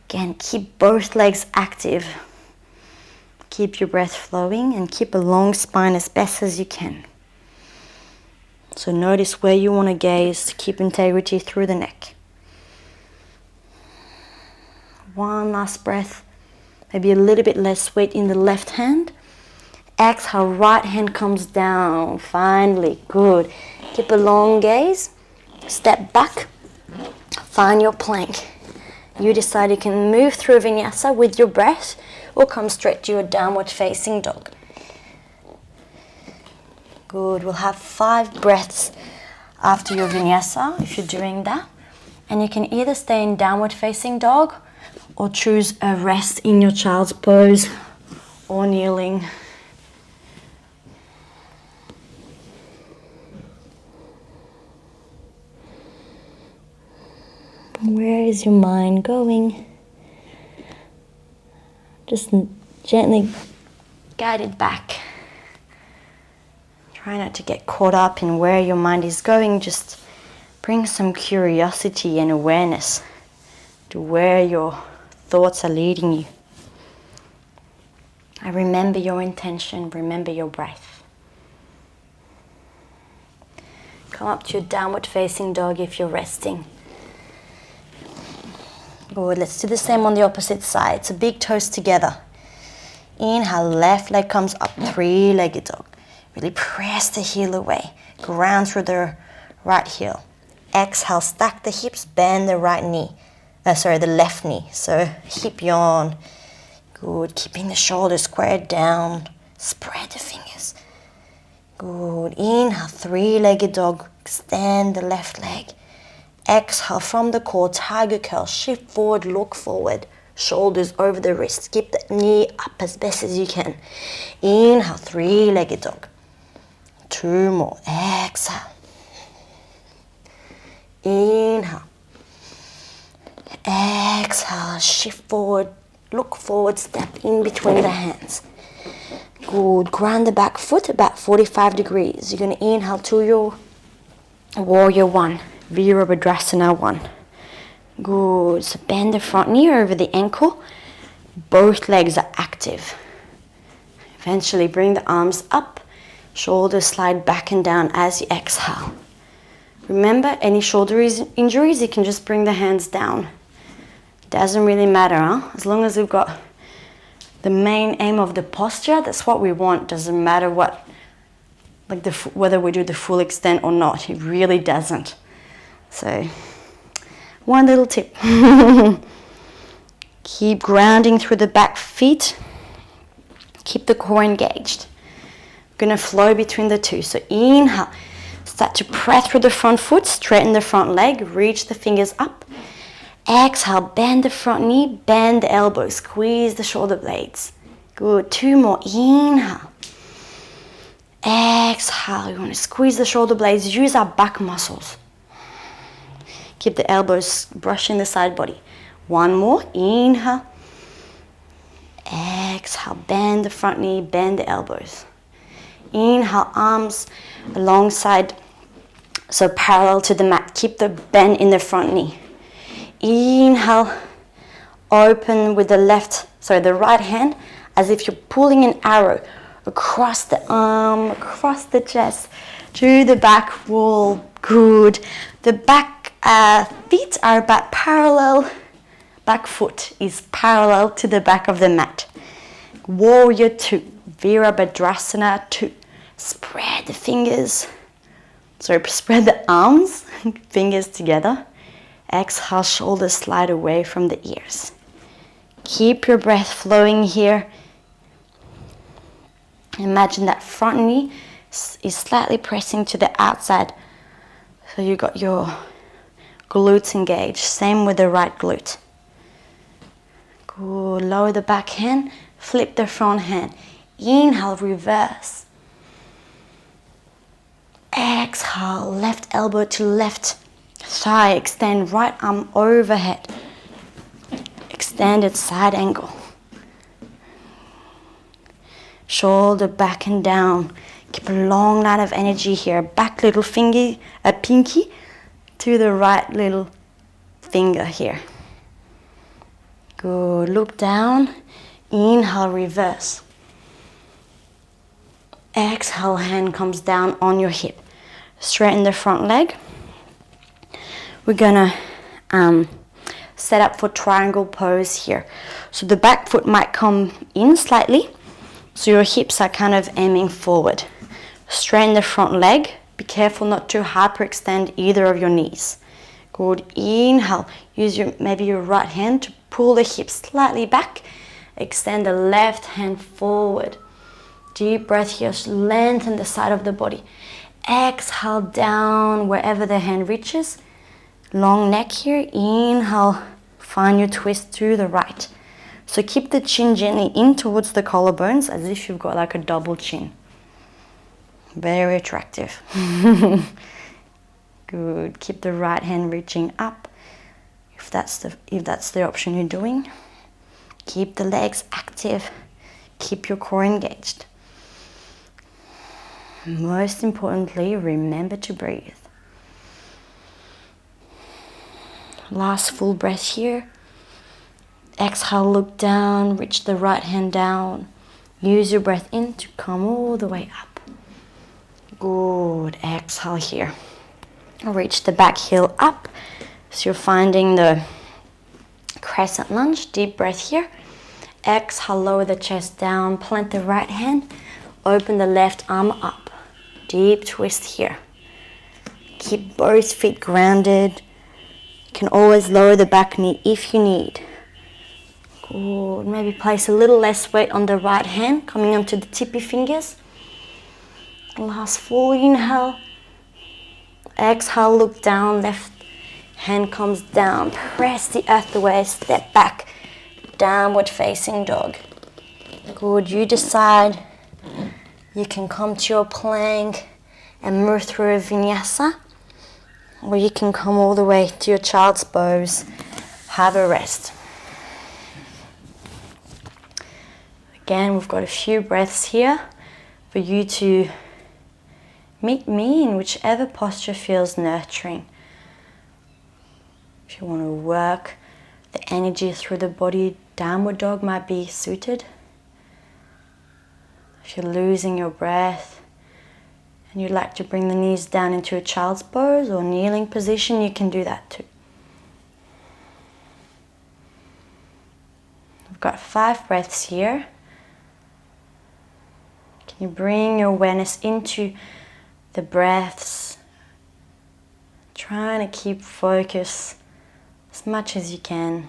[SPEAKER 1] Again, keep both legs active. Keep your breath flowing and keep a long spine as best as you can. So notice where you want to gaze to keep integrity through the neck. One last breath. Maybe a little bit less weight in the left hand. Exhale, right hand comes down. Finally, good. Keep a long gaze. Step back. Find your plank. You decide you can move through vinyasa with your breath or come straight to your downward facing dog. Good. We'll have 5 breaths after your vinyasa if you're doing that. And you can either stay in downward facing dog or choose a rest in your child's pose or kneeling. Where is your mind going? Just gently guide it back. Try not to get caught up in where your mind is going. Just bring some curiosity and awareness to where your thoughts are leading you. And remember your intention, remember your breath. Come up to your downward facing dog if you're resting. Good, let's do the same on the opposite side. So big toes together. Inhale, left leg comes up, 3-legged dog. Really press the heel away. Ground through the right heel. Exhale, stack the hips, bend the right knee. The left knee. So hip yawn. Good, keeping the shoulders squared down. Spread the fingers. Good, inhale, 3-legged dog. Extend the left leg. Exhale from the core, tiger curl, shift forward, look forward, shoulders over the wrists. Keep the knee up as best as you can. Inhale, 3-legged dog. 2 more, exhale. Inhale. Exhale, shift forward, look forward, step in between the hands. Good, ground the back foot about 45 degrees. You're going to inhale to your warrior 1. Virabhadrasana 1. Good. So bend the front knee over the ankle. Both legs are active. Eventually bring the arms up. Shoulders slide back and down as you exhale. Remember, any shoulder injuries, you can just bring the hands down. Doesn't really matter, huh? As long as we've got the main aim of the posture, that's what we want. Doesn't matter what, whether we do the full extent or not. It really doesn't. So, one little tip. Keep grounding through the back feet. Keep the core engaged. Going to flow between the two. So inhale. Start to press through the front foot. Straighten the front leg. Reach the fingers up. Exhale. Bend the front knee. Bend the elbow. Squeeze the shoulder blades. Good. 2 more. Inhale. Exhale. You want to squeeze the shoulder blades. Use our back muscles. Keep the elbows brushing the side body. One more. Inhale. Exhale. Bend the front knee, bend the elbows. Inhale, arms alongside, so parallel to the mat. Keep the bend in the front knee. Inhale, open with the right hand as if you're pulling an arrow across the arm, across the chest, to the back wall. Good. The back feet are about parallel. Back foot is parallel to the back of the mat. Warrior 2, Virabhadrasana 2. Spread the fingers. Spread the arms, fingers together. Exhale, shoulders slide away from the ears. Keep your breath flowing here. Imagine that front knee is slightly pressing to the outside. So you got your glutes engaged. Same with the right glute. Good. Lower the back hand, flip the front hand. Inhale, reverse. Exhale, left elbow to left thigh. Extend right arm overhead. Extended side angle. Shoulder back and down. Keep a long line of energy here. Back little finger, pinky to the right little finger here. Good. Look down. Inhale, reverse. Exhale, hand comes down on your hip. Straighten the front leg. We're gonna set up for triangle pose here. So the back foot might come in slightly. So your hips are kind of aiming forward. Straighten the front leg. Be careful not to hyperextend either of your knees. Good. Inhale. Use maybe your right hand to pull the hips slightly back. Extend the left hand forward. Deep breath here. Lengthen the side of the body. Exhale down wherever the hand reaches. Long neck here. Inhale. Find your twist to the right. So keep the chin gently in towards the collarbones as if you've got like a double chin. Very attractive. Good. Keep the right hand reaching up if that's the option you're doing. Keep the legs active. Keep your core engaged. Most importantly, remember to breathe. Last full breath here. Exhale, look down, reach the right hand down. Use your breath in to come all the way up. Good. Exhale here. Reach the back heel up. So you're finding the crescent lunge. Deep breath here. Exhale, lower the chest down. Plant the right hand. Open the left arm up. Deep twist here. Keep both feet grounded. You can always lower the back knee if you need. Good. Maybe place a little less weight on the right hand, coming onto the tippy fingers. Last full inhale. Exhale, look down, left hand comes down. Press the earth away, step back. Downward facing dog. Good. You decide. You can come to your plank and move through a vinyasa, or you can come all the way to your child's pose. Have a rest. Again, we've got a few breaths here for you to meet me in whichever posture feels nurturing. If you want to work the energy through the body, downward dog might be suited. If you're losing your breath and you'd like to bring the knees down into a child's pose or kneeling position, you can do that too. We've got 5 breaths here. Can you bring your awareness into the breaths? Trying to keep focus as much as you can.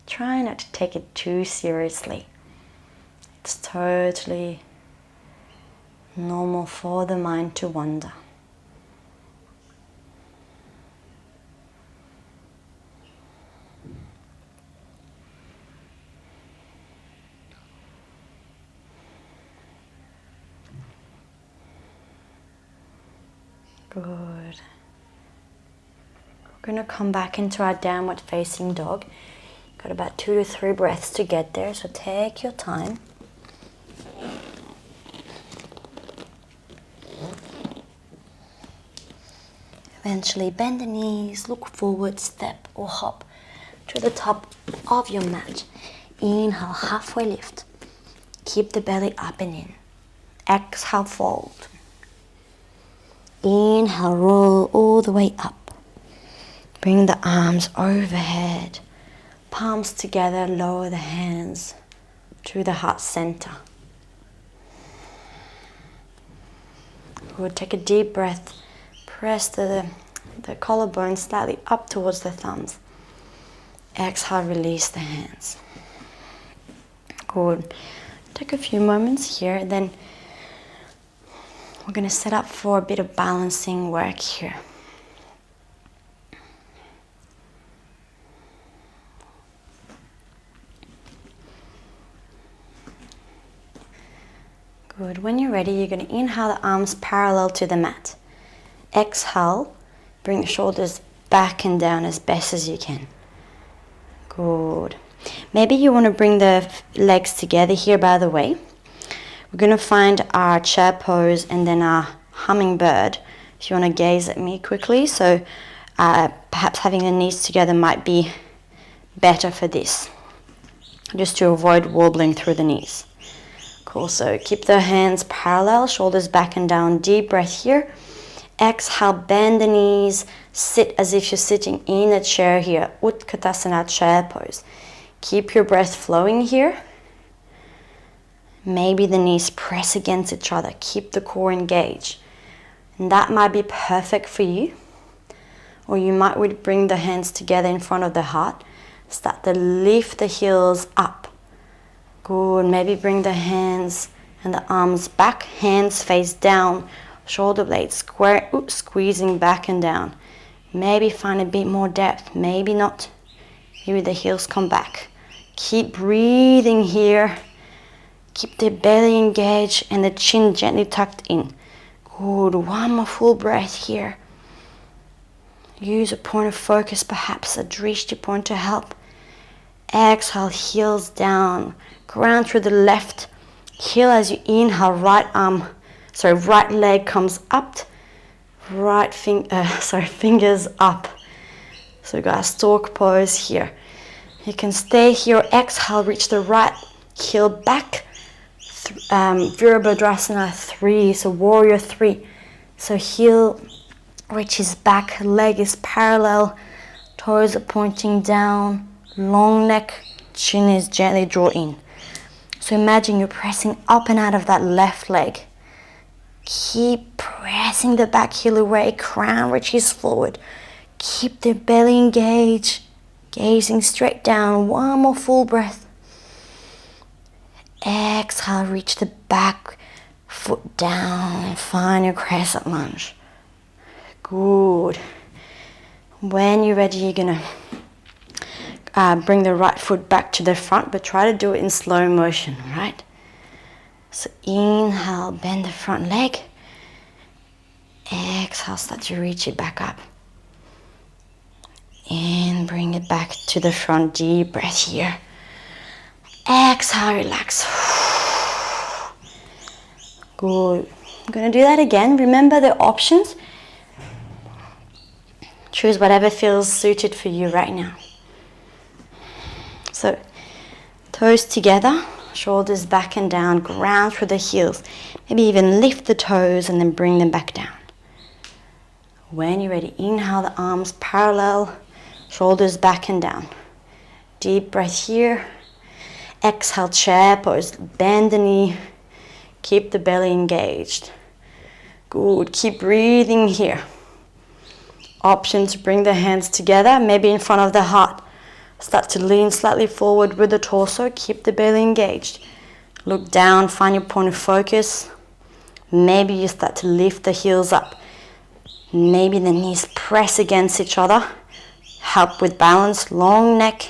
[SPEAKER 1] Try not to take it too seriously. It's totally normal for the mind to wander. Good. We're going to come back into our downward facing dog. Got about 2 to 3 breaths to get there, so take your time. Eventually bend the knees, look forward, step or hop to the top of your mat. Inhale, halfway lift. Keep the belly up and in. Exhale, fold. Inhale, roll all the way up. Bring the arms overhead. Palms together, lower the hands to the heart center. We'll take a deep breath. Press the collarbone slightly up towards the thumbs. Exhale, release the hands. Good. Take a few moments here, then we're going to set up for a bit of balancing work here. Good. When you're ready, you're going to inhale the arms parallel to the mat. Exhale, bring the shoulders back and down as best as you can. Good. Maybe you want to bring the legs together here, by the way. We're going to find our chair pose and then our hummingbird. If you want to gaze at me quickly. So perhaps having the knees together might be better for this, just to avoid wobbling through the knees. Cool. So keep the hands parallel, shoulders back and down. Deep breath here. Exhale, bend the knees, sit as if you're sitting in a chair here, Utkatasana chair pose. Keep your breath flowing here. Maybe the knees press against each other, keep the core engaged. And that might be perfect for you. Or you might bring the hands together in front of the heart, start to lift the heels up. Good, maybe bring the hands and the arms back, hands face down, shoulder blades square, squeezing back and down. Maybe find a bit more depth, maybe not. Maybe the heels come back. Keep breathing here. Keep the belly engaged and the chin gently tucked in. Good, one more full breath here. Use a point of focus, perhaps a drishti point to help. Exhale, heels down. Ground through the left heel as you inhale, right leg comes up, fingers up. So we got a stork pose here. You can stay here, exhale, reach the right heel back. Virabhadrasana 3, so warrior 3. So heel reaches back, leg is parallel, toes are pointing down, long neck, chin is gently drawn in. So imagine you're pressing up and out of that left leg. Keep pressing the back heel away, crown reaches forward. Keep the belly engaged, gazing straight down. One more full breath. Exhale, reach the back foot down, find your crescent lunge. Good. When you're ready, you're gonna bring the right foot back to the front, but try to do it in slow motion, right? So inhale, bend the front leg. Exhale, start to reach it back up. And bring it back to the front, deep breath here. Exhale, relax. Good. I'm going to do that again. Remember the options. Choose whatever feels suited for you right now. So, toes together, shoulders back and down, ground through the heels. Maybe even lift the toes and then bring them back down. When you're ready, inhale the arms parallel, shoulders back and down. Deep breath here. Exhale, chair pose, bend the knee, keep the belly engaged. Good, keep breathing here. Option to bring the hands together, maybe in front of the heart. Start to lean slightly forward with the torso, keep the belly engaged. Look down, find your point of focus. Maybe you start to lift the heels up. Maybe the knees press against each other. Help with balance, long neck.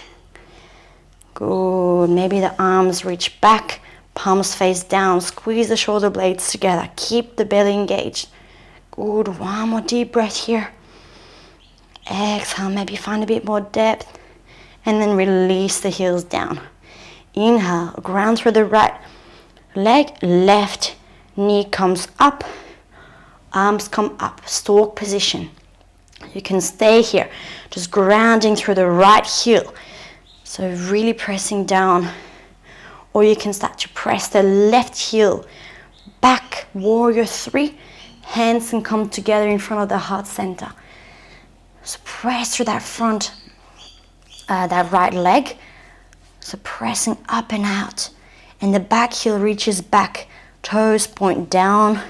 [SPEAKER 1] Good, maybe the arms reach back, palms face down, squeeze the shoulder blades together, keep the belly engaged. Good, one more deep breath here. Exhale, maybe find a bit more depth. And then release the heels down. Inhale, ground through the right leg, left knee comes up, arms come up, stork position. You can stay here, just grounding through the right heel. So really pressing down. Or you can start to press the left heel back, warrior 3. Hands can come together in front of the heart center. So press through that front, that right leg. So pressing up and out. And the back heel reaches back. Toes point down.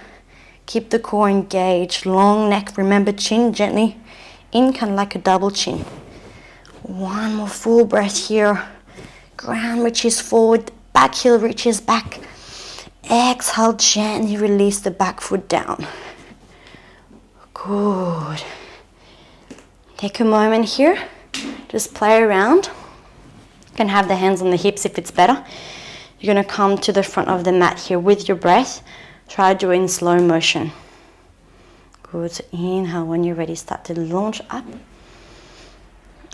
[SPEAKER 1] Keep the core engaged. Long neck. Remember, chin gently in, kind of like a double chin. One more full breath here. Ground reaches forward. Back heel reaches back. Exhale, gently release the back foot down. Good. Take a moment here. Just play around. You can have the hands on the hips if it's better. You're going to come to the front of the mat here with your breath. Try to do it in slow motion. Good. So inhale, when you're ready, start to launch up.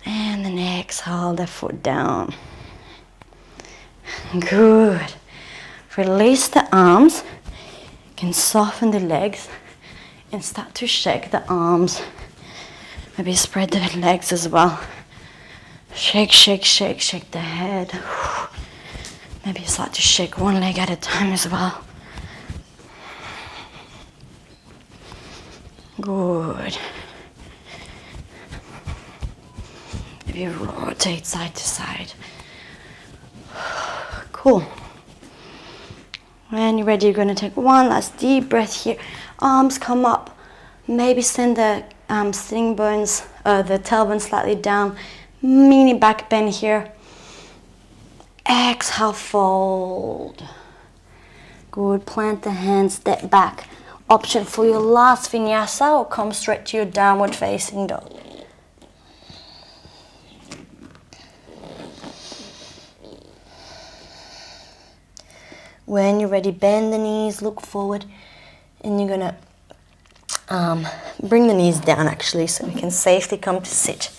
[SPEAKER 1] And then exhale the foot down. Good. Release the arms. You can soften the legs and start to shake the arms. Maybe spread the legs as well. Shake, shake, shake, shake the head. Maybe start to shake one leg at a time as well. Good. Maybe rotate side to side. Cool. When you're ready, you're going to take one last deep breath here. Arms come up. Maybe send the sitting bones, the tailbone slightly down. Mini back bend here. Exhale, fold. Good. Plant the hands, step back. Option for your last vinyasa, or come straight to your downward facing dog. When you're ready, bend the knees, look forward, and you're gonna bring the knees down actually, so we can safely come to sit.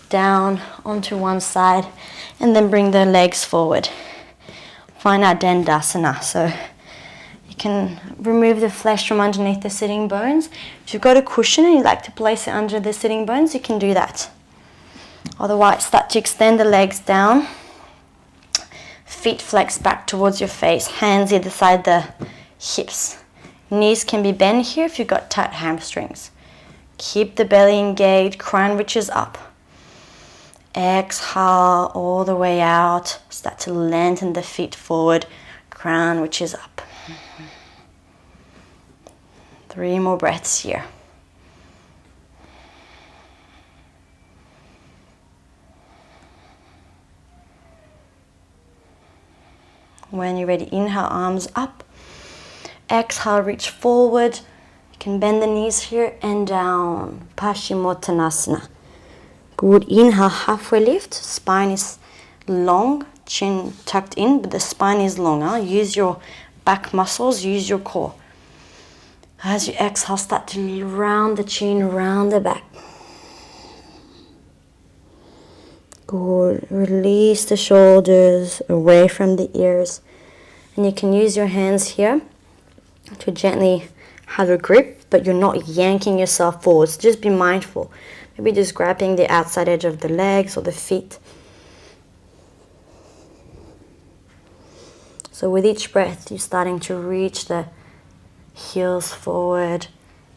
[SPEAKER 1] Down onto one side, and then bring the legs forward. Find our dandasana. So you can remove the flesh from underneath the sitting bones. If you've got a cushion and you'd like to place it under the sitting bones, you can do that. Otherwise, start to extend the legs down. Feet flex back towards your face. Hands either side the hips. Knees can be bent here if you've got tight hamstrings. Keep the belly engaged. Crown reaches up. Exhale all the way out. Start to lengthen the feet forward. Crown reaches up. 3 more breaths here. When you're ready, inhale, arms up. Exhale, reach forward. You can bend the knees here and down. Paschimottanasana. Good. Inhale, halfway lift. Spine is long, chin tucked in, but the spine is long. Use your back muscles, use your core. As you exhale, start to round the chin, round the back. Good. Release the shoulders away from the ears. And you can use your hands here to gently have a grip, but you're not yanking yourself forward. So just be mindful. Maybe just grabbing the outside edge of the legs or the feet. So with each breath, you're starting to reach the heels forward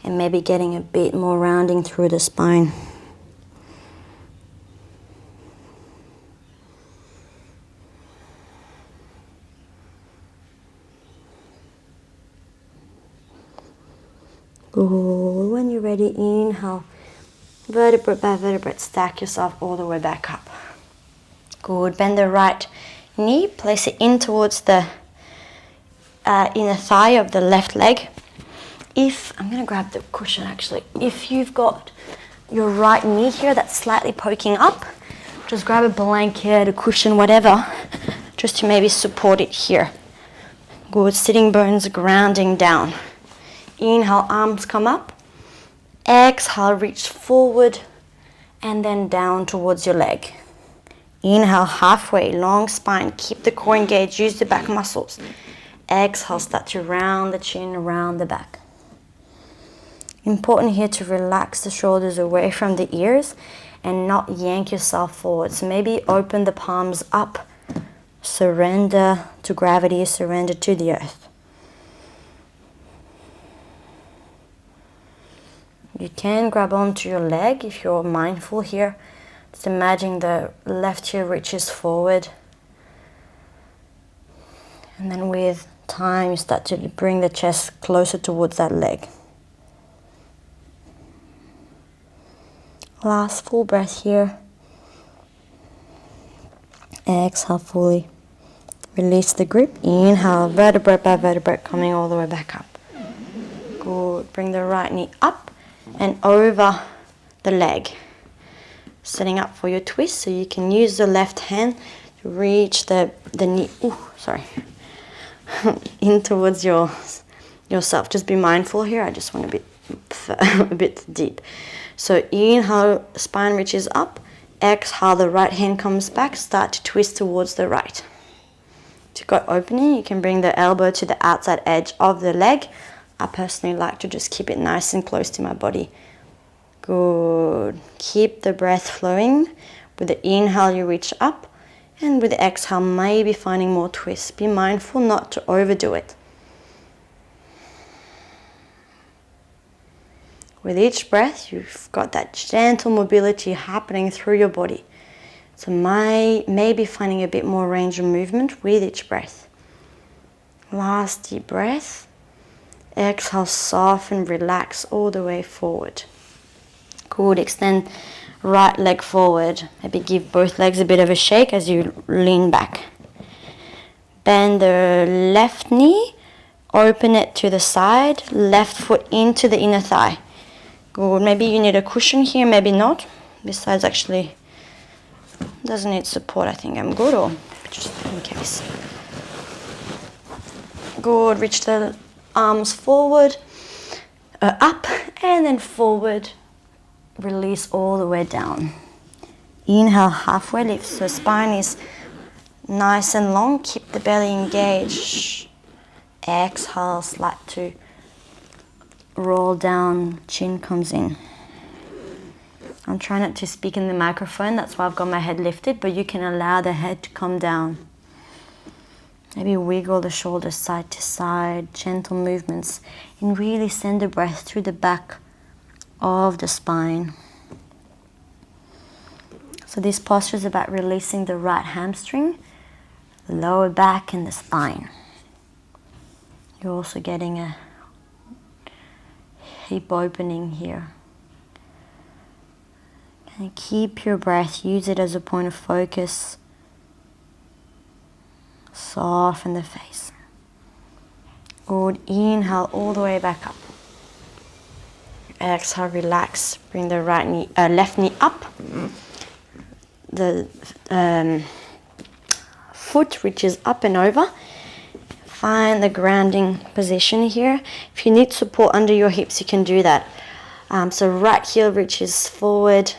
[SPEAKER 1] and maybe getting a bit more rounding through the spine. Good. When you're ready, inhale. Vertebrate by vertebrate, stack yourself all the way back up. Good. Bend the right knee, place it in towards the inner thigh of the left leg. I'm going to grab the cushion actually. If you've got your right knee here that's slightly poking up, just grab a blanket, a cushion, whatever, just to maybe support it here. Good. Sitting bones grounding down. Inhale, arms come up. Exhale, reach forward. and then down towards your leg. Inhale, halfway, long spine, keep the core engaged, use the back muscles. Exhale, start to round the chin, round the back. Important here to relax the shoulders away from the ears and not yank yourself forward. So maybe open the palms up, surrender to gravity, surrender to the earth. You can grab onto your leg if you're mindful here. Just imagine the left heel reaches forward. And then with time, you start to bring the chest closer towards that leg. Last full breath here. Exhale fully. Release the grip. Inhale, vertebrae by vertebrae, coming all the way back up. Good. Bring the right knee up and over the leg. Setting up for your twist, so you can use the left hand to reach the knee. In towards yourself. Just be mindful here. I just want a bit deep. So inhale, spine reaches up. Exhale, the right hand comes back. Start to twist towards the right. To go opening, you can bring the elbow to the outside edge of the leg. I personally like to just keep it nice and close to my body. Good. Keep the breath flowing. With the inhale, you reach up. And with the exhale, maybe finding more twists. Be mindful not to overdo it. With each breath, you've got that gentle mobility happening through your body. So maybe finding a bit more range of movement with each breath. Last deep breath. Exhale, soften, relax all the way forward. Good. Extend right leg forward. Maybe give both legs a bit of a shake as you lean back. Bend the left knee. Open it to the side. Left foot into the inner thigh. Good. Maybe you need a cushion here, maybe not. Besides, actually, doesn't need support. I think I'm good, or just in case. Good. Reach the arms forward, up, and then forward. Release all the way down. Inhale, halfway lift, so spine is nice and long. Keep the belly engaged. Exhale, slide to roll down, chin comes in. I'm trying not to speak in the microphone, that's why I've got my head lifted, but you can allow the head to come down. Maybe wiggle the shoulders side to side, gentle movements, and really send the breath through the back of the spine. So this posture is about releasing the right hamstring, the lower back, and the spine. You're also getting a hip opening here. And keep your breath, use it as a point of focus. Soften the face. Good. Inhale all the way back up. Exhale, relax. Bring the left knee up. The foot reaches up and over. Find the grounding position here. If you need support under your hips, you can do that. So right heel reaches forward.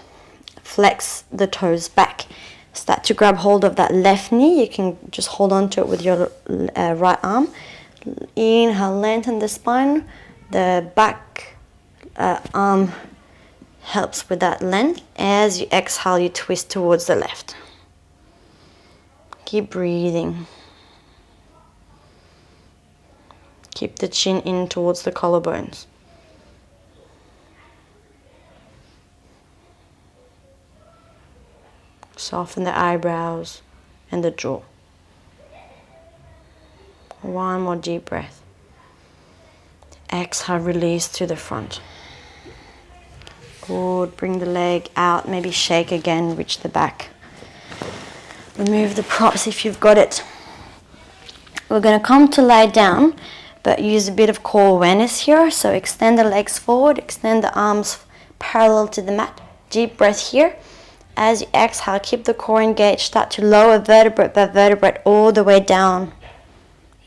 [SPEAKER 1] Flex the toes back. Start to grab hold of that left knee. You can just hold on to it with your right arm. Inhale, lengthen the spine. The back arm helps with that length. As you exhale, you twist towards the left. Keep breathing. Keep the chin in towards the collarbones. Soften the eyebrows and the jaw. One more deep breath. Exhale, release to the front. Good. Bring the leg out, maybe shake again, reach the back. Remove the props if you've got it. We're going to come to lie down, but use a bit of core awareness here. So extend the legs forward, extend the arms parallel to the mat. Deep breath here. As you exhale, keep the core engaged. Start to lower vertebrae by vertebrae all the way down.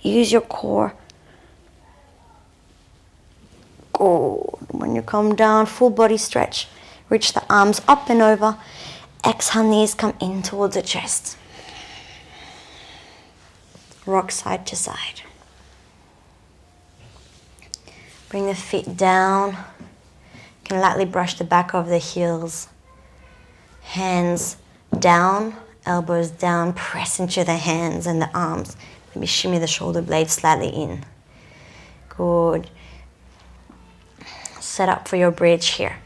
[SPEAKER 1] Use your core. Good. When you come down, full body stretch. Reach the arms up and over. Exhale, knees come in towards the chest. Rock side to side. Bring the feet down. You can lightly brush the back of the heels. Hands down, elbows down, press into the hands and the arms. Maybe shimmy the shoulder blades slightly in. Good. Set up for your bridge here.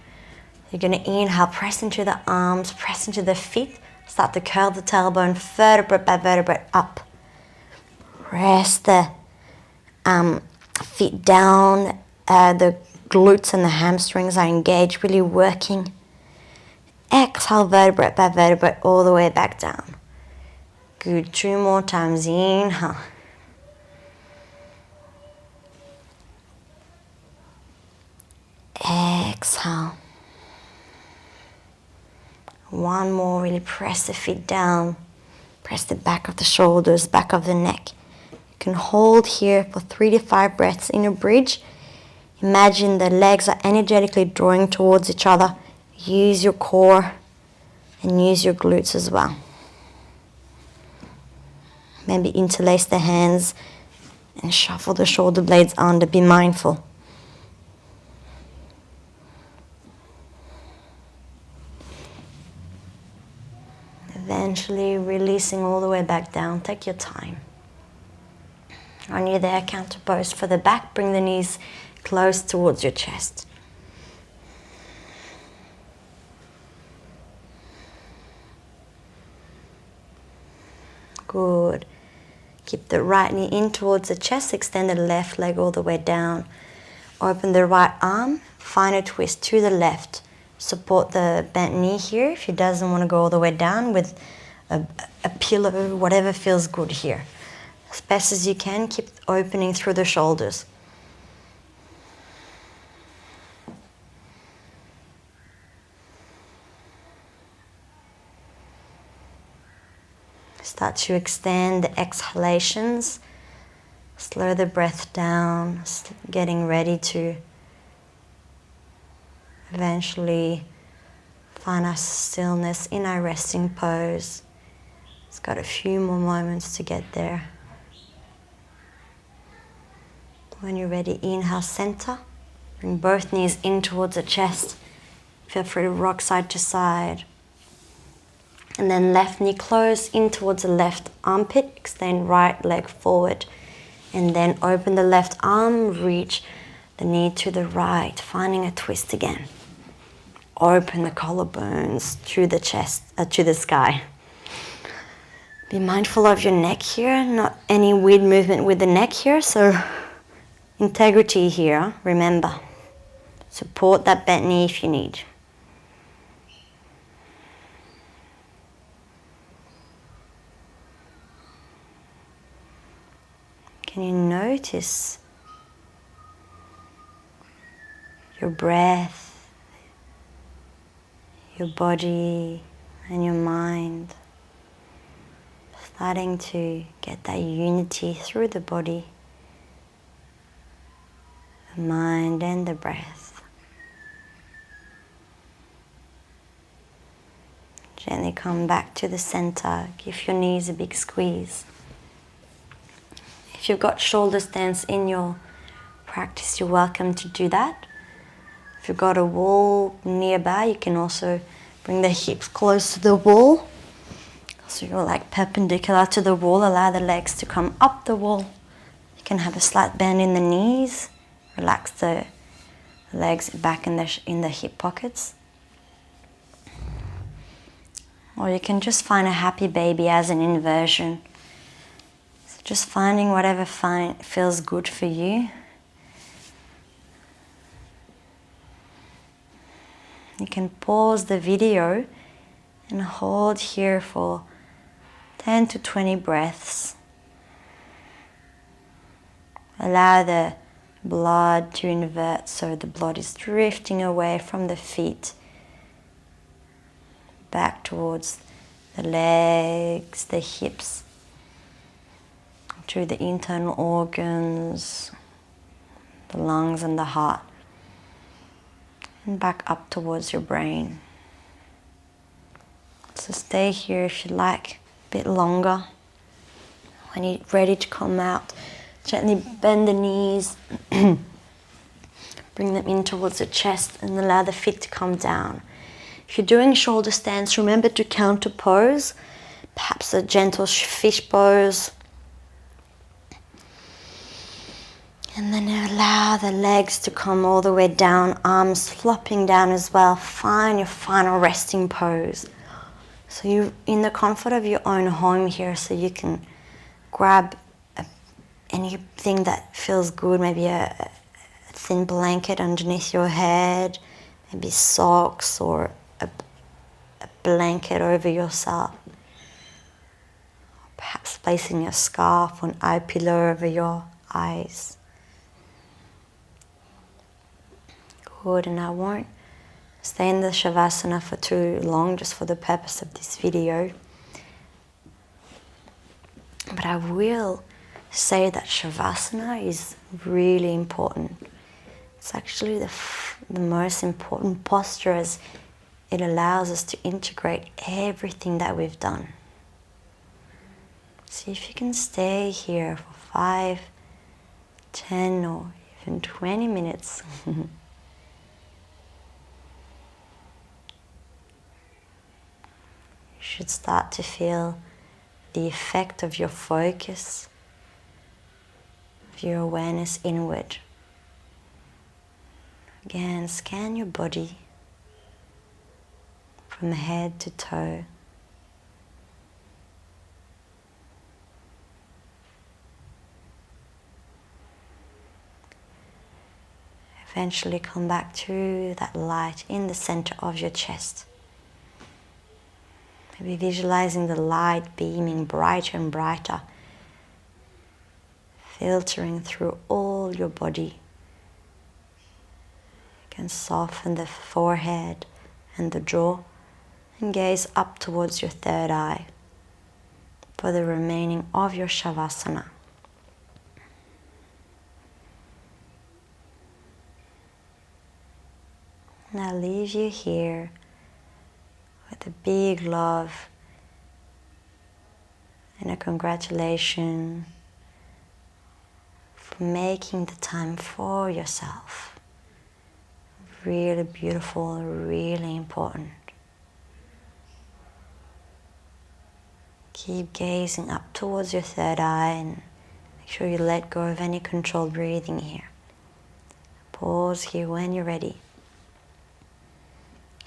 [SPEAKER 1] You're going to inhale, press into the arms, press into the feet. Start to curl the tailbone, vertebrae by vertebrae up. Press the feet down. The glutes and the hamstrings are engaged, really working. Exhale, vertebrae by vertebrae, all the way back down. Good. 2 more times. Inhale. Exhale. 1 more. Really press the feet down. Press the back of the shoulders, back of the neck. You can hold here for 3 to 5 breaths in a bridge. Imagine the legs are energetically drawing towards each other. Use your core and use your glutes as well. Maybe interlace the hands and shuffle the shoulder blades under. Be mindful. Eventually releasing all the way back down. Take your time. When you're there, counter pose for the back. Bring the knees close towards your chest. Good. Keep the right knee in towards the chest. Extend the left leg all the way down. Open the right arm. Find a twist to the left. Support the bent knee here if he doesn't want to go all the way down with a pillow, whatever feels good here. As best as you can, keep opening through the shoulders. Start to extend the exhalations. Slow the breath down, getting ready to eventually find our stillness in our resting pose. It's got a few more moments to get there. When you're ready, inhale, center. Bring both knees in towards the chest. Feel free to rock side to side. And then left knee close in towards the left armpit. Extend right leg forward. And then open the left arm, reach the knee to the right, finding a twist again. Open the collarbones to the chest, to the sky. Be mindful of your neck here, not any weird movement with the neck here, so integrity here, remember. Support that bent knee if you need. Can you notice your breath, your body, and your mind starting to get that unity through the body, the mind, and the breath? Gently come back to the center. Give your knees a big squeeze. If you've got shoulder stance in your practice, you're welcome to do that. If you've got a wall nearby, you can also bring the hips close to the wall. So you're like perpendicular to the wall. Allow the legs to come up the wall. You can have a slight bend in the knees. Relax the legs back in the hip pockets. Or you can just find a happy baby as an inversion. So just finding whatever feels good for you. You can pause the video and hold here for 10 to 20 breaths. Allow the blood to invert so the blood is drifting away from the feet back towards the legs, the hips, to the internal organs, the lungs and the heart. and back up towards your brain. So stay here if you like, a bit longer. When you're ready to come out, gently bend the knees, bring them in towards the chest and allow the feet to come down. If you're doing shoulder stands, remember to counter pose, perhaps a gentle fish pose. And then allow the legs to come all the way down, arms flopping down as well. Find your final resting pose. So you're in the comfort of your own home here, so you can grab anything that feels good, maybe a thin blanket underneath your head, maybe socks or a blanket over yourself. Perhaps placing a scarf or an eye pillow over your eyes. Good, and I won't stay in the savasana for too long, just for the purpose of this video. But I will say that savasana is really important. It's actually the most important posture, as it allows us to integrate everything that we've done. See if you can stay here for 5, 10 or even 20 minutes. You should start to feel the effect of your focus, of your awareness inward. Again, scan your body from head to toe. Eventually come back to that light in the center of your chest. Maybe visualizing the light beaming brighter and brighter, filtering through all your body. You can soften the forehead and the jaw and gaze up towards your third eye for the remaining of your savasana. And I'll leave you here with a big love and a congratulation for making the time for yourself. Really beautiful, really important. Keep gazing up towards your third eye and make sure you let go of any controlled breathing here. Pause here when you're ready.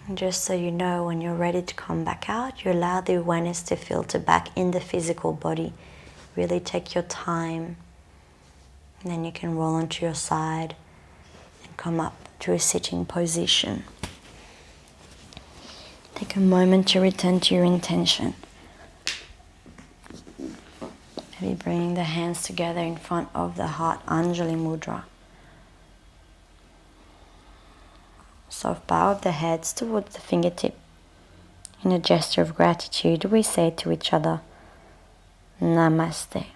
[SPEAKER 1] And just so you know, when you're ready to come back out, you allow the awareness to filter back in the physical body. Really take your time. And then you can roll onto your side and come up to a sitting position. Take a moment to return to your intention. Maybe bringing the hands together in front of the heart, Anjali Mudra. Soft bow of the heads towards the fingertip. In a gesture of gratitude, we say to each other, Namaste.